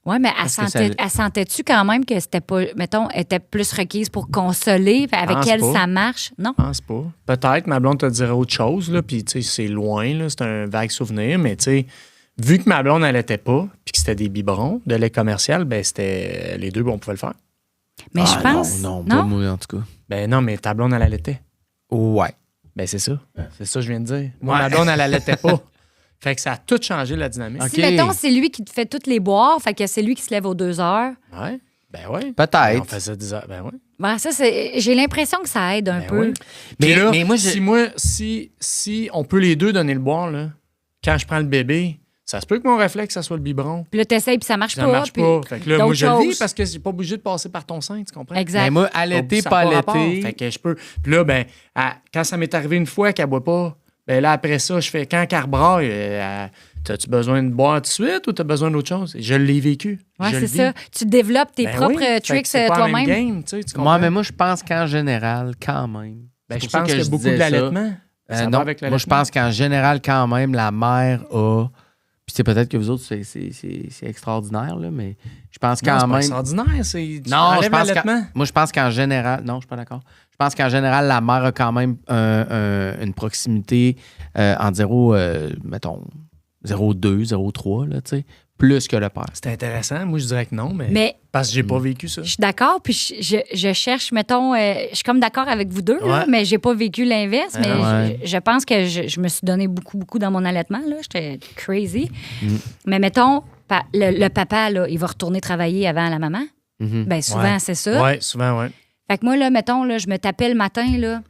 Ouais, mais Parce que ça- elle sentait-tu quand même que c'était pas, mettons, était plus requise pour consoler, avec Pense elle, pas. ça marche? Non? Je pense pas. Peut-être, ma blonde te dirait autre chose, là, puis tu sais, c'est loin, là, c'est un vague souvenir, mais tu sais, vu que ma blonde, elle était pas, puis que c'était des biberons de lait commercial, ben c'était les deux, on pouvait le faire. Mais je pense. Non, pas moi, en tout cas. Ben non, mais ta blonde, elle allaitait. Ouais. Ben c'est ça. C'est ça que je viens de dire. Moi, ma blonde, elle allaitait pas. Fait que ça a tout changé la dynamique. Ok. Si, mettons, c'est lui qui te fait toutes les boire, fait que c'est lui qui se lève aux 2 heures. Ouais. Ben ouais. Peut-être. On faisait 10 heures. Ben ouais. Ben, ça, j'ai l'impression que ça aide un Ben peu. oui. Mais- Puis là, mais moi, si on peut les deux donner le boire, là, quand je prends le bébé, ça se peut que mon réflexe, ça soit le biberon. Puis là, t'essayes, puis ça marche Ça pas. marche puis pas. Fait que là, moi, d'autres je le vis choses. parce que j'ai pas obligé de passer par ton sein, tu comprends? Exact. Mais moi, allaiter, Ça a pas rapport. allaiter. Fait que je peux. Puis là, ben, quand ça m'est arrivé une fois qu'elle boit pas, ben là, après ça, je fais quand qu'elle braille, t'as-tu besoin de boire tout de suite ou t'as besoin d'autre chose? Je l'ai vécu. Ouais, Je c'est le vis. ça. Tu développes tes Ben propres oui. Fait que tricks c'est pas la même toi-même. game, tu sais, tu Moi, comprends? mais moi, je pense qu'en général, quand même. Ben, C'est je pour ça pense qu'il y a je beaucoup disais de ça. l'allaitement. Ça va Non, avec moi, je l'allaitement. pense qu'en général, quand même, la mère a. Puis c'est peut-être que vous autres, c'est extraordinaire, là, mais je pense Non, quand c'est pas même. extraordinaire, c'est. tu Non, enlèves je pense l'allaitement. moi, je pense qu'en général. Non, je suis pas d'accord. Je pense qu'en général, la mère a quand même une proximité en 0, mettons, 0,2, 0,3, là, tu sais, plus que le père. C'est intéressant. Moi, je dirais que non, mais. Mais Parce que j'ai pas vécu ça. je suis d'accord, puis je cherche, mettons, je suis comme d'accord avec vous deux, là, Ouais. mais j'ai pas vécu l'inverse. Mais Ouais. je pense que je me suis donné beaucoup dans mon allaitement. Là. J'étais crazy. Mais mettons, le papa, là, il va retourner travailler avant la maman. Mhm. Bien, souvent, Ouais. c'est ça. Ouais, souvent, ouais. Fait que moi, là, mettons, là, je me tapais le matin, là,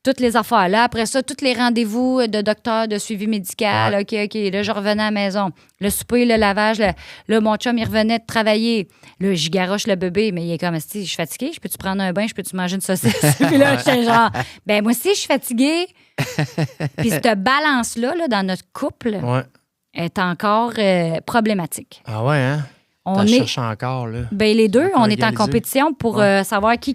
toutes les affaires. Là, après ça, tous les rendez-vous de docteur, de suivi médical. OK. Là, je revenais à la maison. Le souper, le lavage. Là, mon chum, il revenait de travailler. Là, j'y garoche le bébé, mais il est comme, si je suis fatiguée, je peux-tu prendre un bain, je peux-tu manger une saucisse? Puis là, j'étais genre, ben moi aussi, je suis fatiguée. Puis cette balance-là, là, dans notre couple, Ouais. est encore problématique. Ah ouais, hein? On T'en est... cherches encore, là. Ben, les deux, Encore on est en égalisé. compétition pour Ouais. savoir qui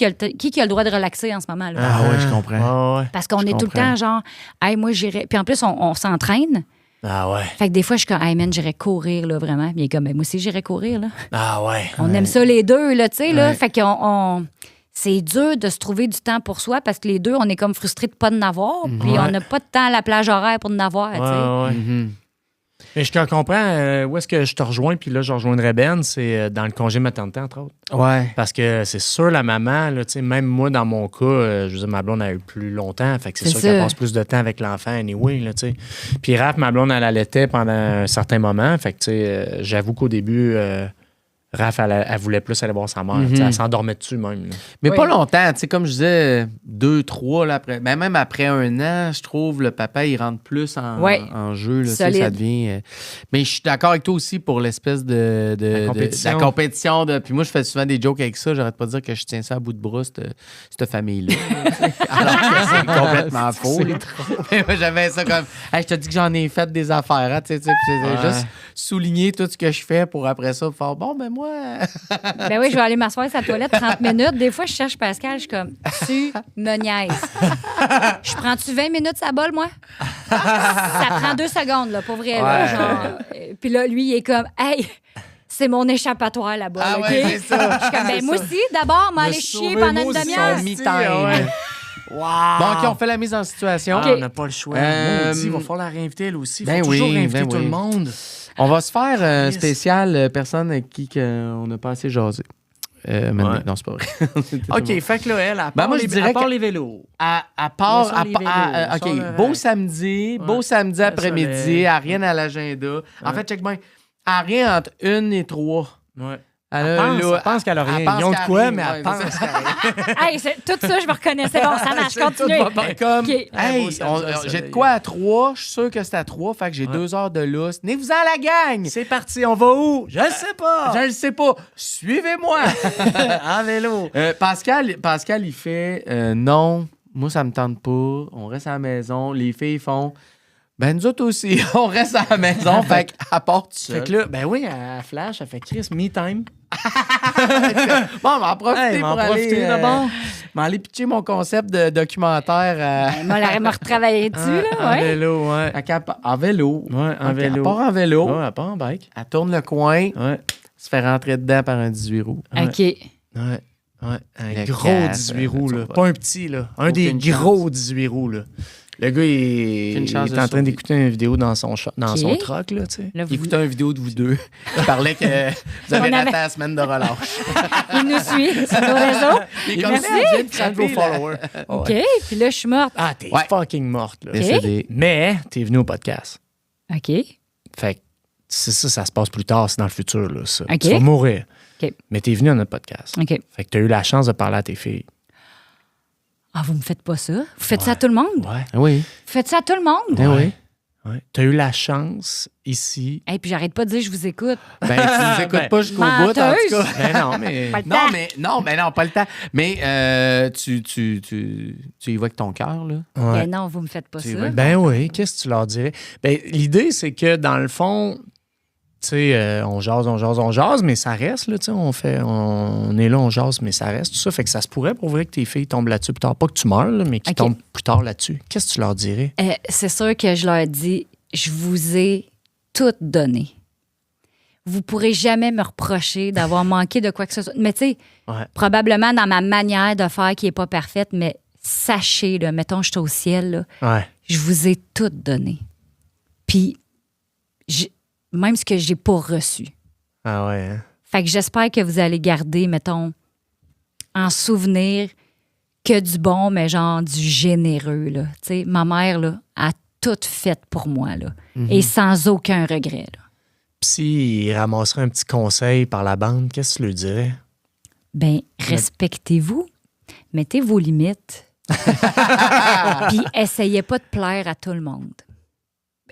a le droit de relaxer en ce moment. Là. Ah ouais, je comprends. Ah ouais. Parce qu'on Je est tout le comprends. temps genre, hey, moi, j'irais. Puis en plus, on s'entraîne. Ah ouais. Fait que des fois, je suis comme, hey, man, j'irais courir, là, vraiment. Puis il est comme, ben, moi aussi, j'irais courir, là. Ah ouais. On aime ça, les deux, là, tu sais, là. Ouais. Fait qu'on. C'est dur de se trouver du temps pour soi parce que les deux, on est comme frustrés de pas en avoir. Puis Ouais. on n'a pas de temps à la plage horaire pour en avoir, tu sais. Ouais, ouais. Mhm. Mais je te comprends. Où est-ce que je te rejoins? Puis là, je rejoindrais Ben, c'est dans le congé maternité, entre autres. Ouais. Parce que c'est sûr, la maman, là, tu sais, même moi, dans mon cas, je veux dire, ma blonde a eu plus longtemps. Fait que c'est C'est sûr ça. qu'elle passe plus de temps avec l'enfant, anyway, là, tu sais. Puis Raph, ma blonde, elle allaitait pendant un certain moment. Fait que, tu sais, j'avoue qu'au début, Raph, elle voulait plus aller voir sa mère. Tu sais, elle s'endormait dessus même. Là. Mais Oui. pas longtemps, tu sais, comme je disais, 2, 3, là, après. Ben, même après 1 an, je trouve, le papa, il rentre plus en jeu. Là, tu sais, Solide. ça devient. Mais je suis d'accord avec toi aussi pour l'espèce de compétition. la compétition. Puis moi, je fais souvent des jokes avec ça. J'arrête pas de dire que je tiens ça à bout de bras, cette famille-là. Alors que c'est complètement faux. là. Mais moi, j'avais ça comme. Hey, je te dis que j'en ai fait des affaires. Hein, tu sais, Ouais. juste souligner tout ce que je fais pour après ça faire bon, ben moi. Ben oui, je vais aller m'asseoir sur la toilette 30 minutes. Des fois, je cherche Pascal, je suis comme, tu me niaises. Je prends-tu 20 minutes sa bol, moi? Ça prend 2 secondes, là, pour vrai. Là, Ouais. genre. Puis là, lui, il est comme, hey, c'est mon échappatoire là-bas, Ah OK? ouais, c'est ça. Je suis comme, ben moi aussi, d'abord, m'aller Me chier sauver, pendant moi une aussi, demi-heure. son Me-time. Ouais. Wow! Bon, OK, on fait la mise en situation. Ah, on n'a pas le choix. Maudit, il va falloir la réinviter, elle aussi. Il faut ben toujours oui, réinviter ben tout oui. le monde. On va se faire un Yes. spécial personne avec qui on n'a pas assez jasé. Maintenant. Ouais. Non, c'est pas vrai. OK, fait que là, elle, à part, moi, je dirais que- les vélos. À part. Sur les vélos, OK, sur le beau rack. samedi, Ouais. beau samedi Le après-midi, soleil. à rien à l'agenda. En fait, check bien. À rien entre 1 et 3. Ouais. Elle Elle pense qu'elle a rien. pense Ils ont de qu'elle quoi, a mais rien, elle ouais, pense qu'elle a rien. Hey, tout ça, je me reconnais. C'est bon, ça marche. C'est tout Continue. va bien. Comme, OK. hey, beau samedi, j'ai de soleil. quoi à 3, je suis sûr que c'est à 3, fait que j'ai 2 heures de lousse. Venez-vous en la gang! C'est parti, on va où? Je le sais pas. Je le sais pas. Suivez-moi! En vélo. Pascal, il fait non, moi, ça me tente pas. On reste à la maison. Les filles font ben, nous autres aussi, on reste à la maison. Fait qu'à part tout Fait seul. que là, ben oui, à Flash, elle fait Chris, me time. Bon, on va en profiter Hey, pour m'en profiter aller. d'abord. M'aller pitcher mon concept de documentaire Moi, elle m'a retravaillé dessus, là, En ouais. vélo, ouais. en vélo. Ouais, en Ok, vélo. Elle part en vélo. Ouais, elle part en bike. Elle tourne le coin. Ouais. Se fait rentrer dedans par un 18 roues. OK. Ouais. Ouais. Un Le gros cadre, 18 roues, là. ça va. Pas un petit, là. Un des Aucune gros 18 roues, là. Le gars, il Aucune chance est de en train sauver. d'écouter une vidéo dans son Ok. son truck, là, tu sais. Là, vous, Écoutez une vidéo de vous deux qui parlait que vous avez On avait- raté la semaine de relâche. il nous suit sur nos réseaux. Il est Merci. comme ça, Jim, Ça vos followers. OK. Puis là, je suis morte. Ah, t'es Ouais. fucking morte, là. Décédé. Mais, t'es venu au podcast. OK. Fait que c'est ça, ça se passe plus tard, c'est dans le futur, là, ça. OK. Tu vas mourir. OK. Mais t'es venu à notre podcast. OK. Fait que t'as eu la chance de parler à tes filles. Ah, vous me faites pas ça? Vous faites ça à tout le monde? Ouais. Oui. Vous faites ça à tout le monde? Eh oui. Ouais. T'as eu la chance ici. Et puis j'arrête pas de dire je vous écoute. Ben, tu nous écoutes Ben, pas jusqu'au bout, en tout cas. menteuse. Ben non, mais. Pas le temps. Non, pas le temps. Mais tu y vas avec ton cœur, là. Ouais. Ben non, vous me faites pas Tu ça. veux- Ben oui, qu'est-ce que tu leur dirais? Ben, l'idée, c'est que dans le fond, tu sais, on jase, mais ça reste, là, tu sais, on est là, on jase, mais ça reste, tout ça. Fait que ça se pourrait pour vrai que tes filles tombent là-dessus plus tard. Pas que tu meurs, là, mais qu'ils OK. tombent plus tard là-dessus. Qu'est-ce que tu leur dirais? C'est sûr que je leur dis, je vous ai tout donné. Vous pourrez jamais me reprocher d'avoir manqué de quoi que ce soit. Mais tu sais, Ouais. probablement dans ma manière de faire qui est pas parfaite, mais sachez, là, mettons, je suis au ciel, là, Ouais. je vous ai tout donné. Puis, même ce que j'ai pas reçu. Ah ouais, hein? Fait que j'espère que vous allez garder, mettons, en souvenir que du bon, mais genre du généreux, là. Tu sais, ma mère, là, a tout fait pour moi, là. Et sans aucun regret, là. Puis s'ils ramasseraient un petit conseil par la bande, qu'est-ce que tu leur dirais? Ben, respectez-vous, mettez vos limites, puis essayez pas de plaire à tout le monde.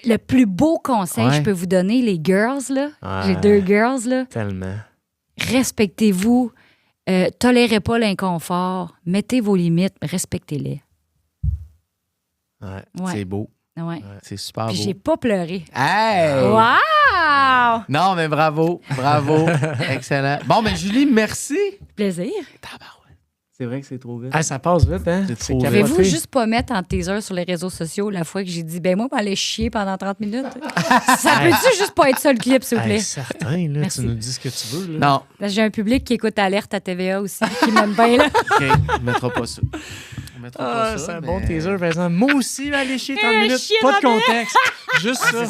Le plus beau conseil que Ouais. je peux vous donner, les girls, là, Ouais. j'ai 2 girls, là, Tellement. respectez-vous, tolérez pas l'inconfort, mettez vos limites, respectez-les. Ouais. Ouais. C'est beau. Ouais. C'est super Puis beau. j'ai pas pleuré. Hey! Wow! Non, mais bravo. Excellent. Bon, ben Julie, merci. Plaisir. Tabarouette. C'est vrai que c'est trop vite. Ah, ça passe vite, hein? C'est trop capoté. Pouvez-vous juste pas mettre en teaser sur les réseaux sociaux la fois que j'ai dit, ben moi, m'aller chier pendant 30 minutes? Ça peut-tu juste pas être ça le clip, s'il vous plaît? Hey, certain, là, Merci. tu nous dis ce que tu veux. Là. Non, Parce que j'ai un public qui écoute Alerte à TVA aussi, qui m'aime bien, là. OK. On mettra pas ça. On mettra Ah, pas ça. c'est un mais- bon teaser, par exemple. Moi aussi, là, aller chier 30 minutes. chier Pas de dans contexte. Juste ça.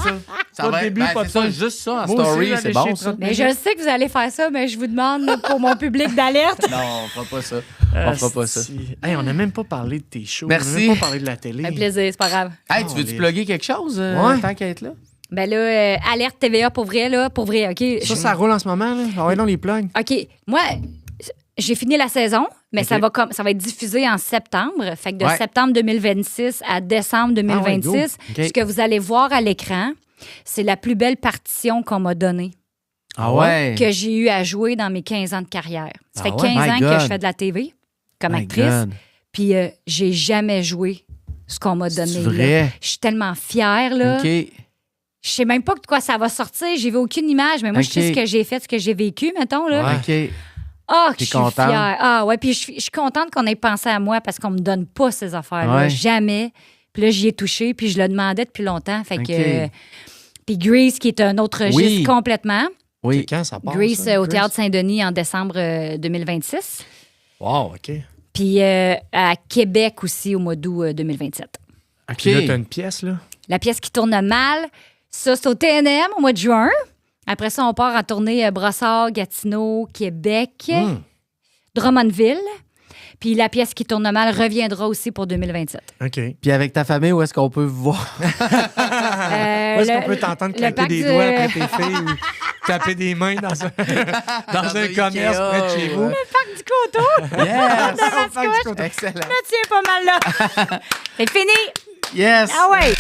Ça Pas va de être- début, ben, pas de c'est ça, fin. juste ça en Moi aussi, story, j'allais c'est chier bon, ça. 30 Mais je sais que vous allez faire ça, mais je vous demande là, pour mon public d'Alerte. Non, on fera pas ça. On fera pas ça. Hey, on n'a même pas parlé de tes shows. Merci. On n'a même pas parlé de la télé. Un plaisir, c'est pas grave. Hey, tu veux-tu les- plugger quelque chose Ouais. tant qu'à être là? Ben là, alerte TVA pour vrai, là. Pour vrai, OK? Ça roule en ce moment, là. Ah ouais, non, les plugs. OK. Moi, j'ai fini la saison, mais OK. ça va être diffusé en septembre. Fait que de Ouais. septembre 2026 à décembre 2026, go. OK. ce que vous allez voir à l'écran, c'est la plus belle partition qu'on m'a donnée, Ah ouais? que j'ai eu à jouer dans mes 15 ans de carrière. Ça fait Ah ouais? 15 My ans God. que je fais de la TV comme My actrice. God. Puis j'ai jamais joué ce qu'on m'a donné. C'est là. vrai? Je suis tellement fière, là. OK. Je sais même pas de quoi ça va sortir. J'ai vu aucune image, mais moi, je sais OK. ce que j'ai fait, ce que j'ai vécu, mettons, là. OK. Ah, que T'es je suis contente? fière. Ah, ouais. Puis je suis contente qu'on ait pensé à moi parce qu'on me donne pas ces affaires-là. Ouais. Jamais. Puis là, j'y ai touché, puis je le demandais depuis longtemps. Fait OK. que. Puis Grease, qui est un autre Oui. registre complètement. Oui. C'est quand ça part? Grease ça, au Théâtre Saint-Denis en décembre 2026. Wow, OK. Puis à Québec aussi au mois d'août 2027. OK. Puis là, t'as une pièce, là. La pièce qui tourne mal, ça, c'est au TNM au mois de juin. Après ça, on part en tournée Brossard, Gatineau, Québec, Drummondville. Puis la pièce qui tourne mal reviendra aussi pour 2027. OK. Puis avec ta famille, où est-ce qu'on peut vous voir? Où est-ce qu'on peut t'entendre claquer parc des du- doigts après tes filles ou taper des mains dans un, dans un commerce près de chez vous? Parc du Coteau, Yes! Au parc du Coteau. Excellent. là, tiens pas mal là. C'est fini. Yes! Ah ouais.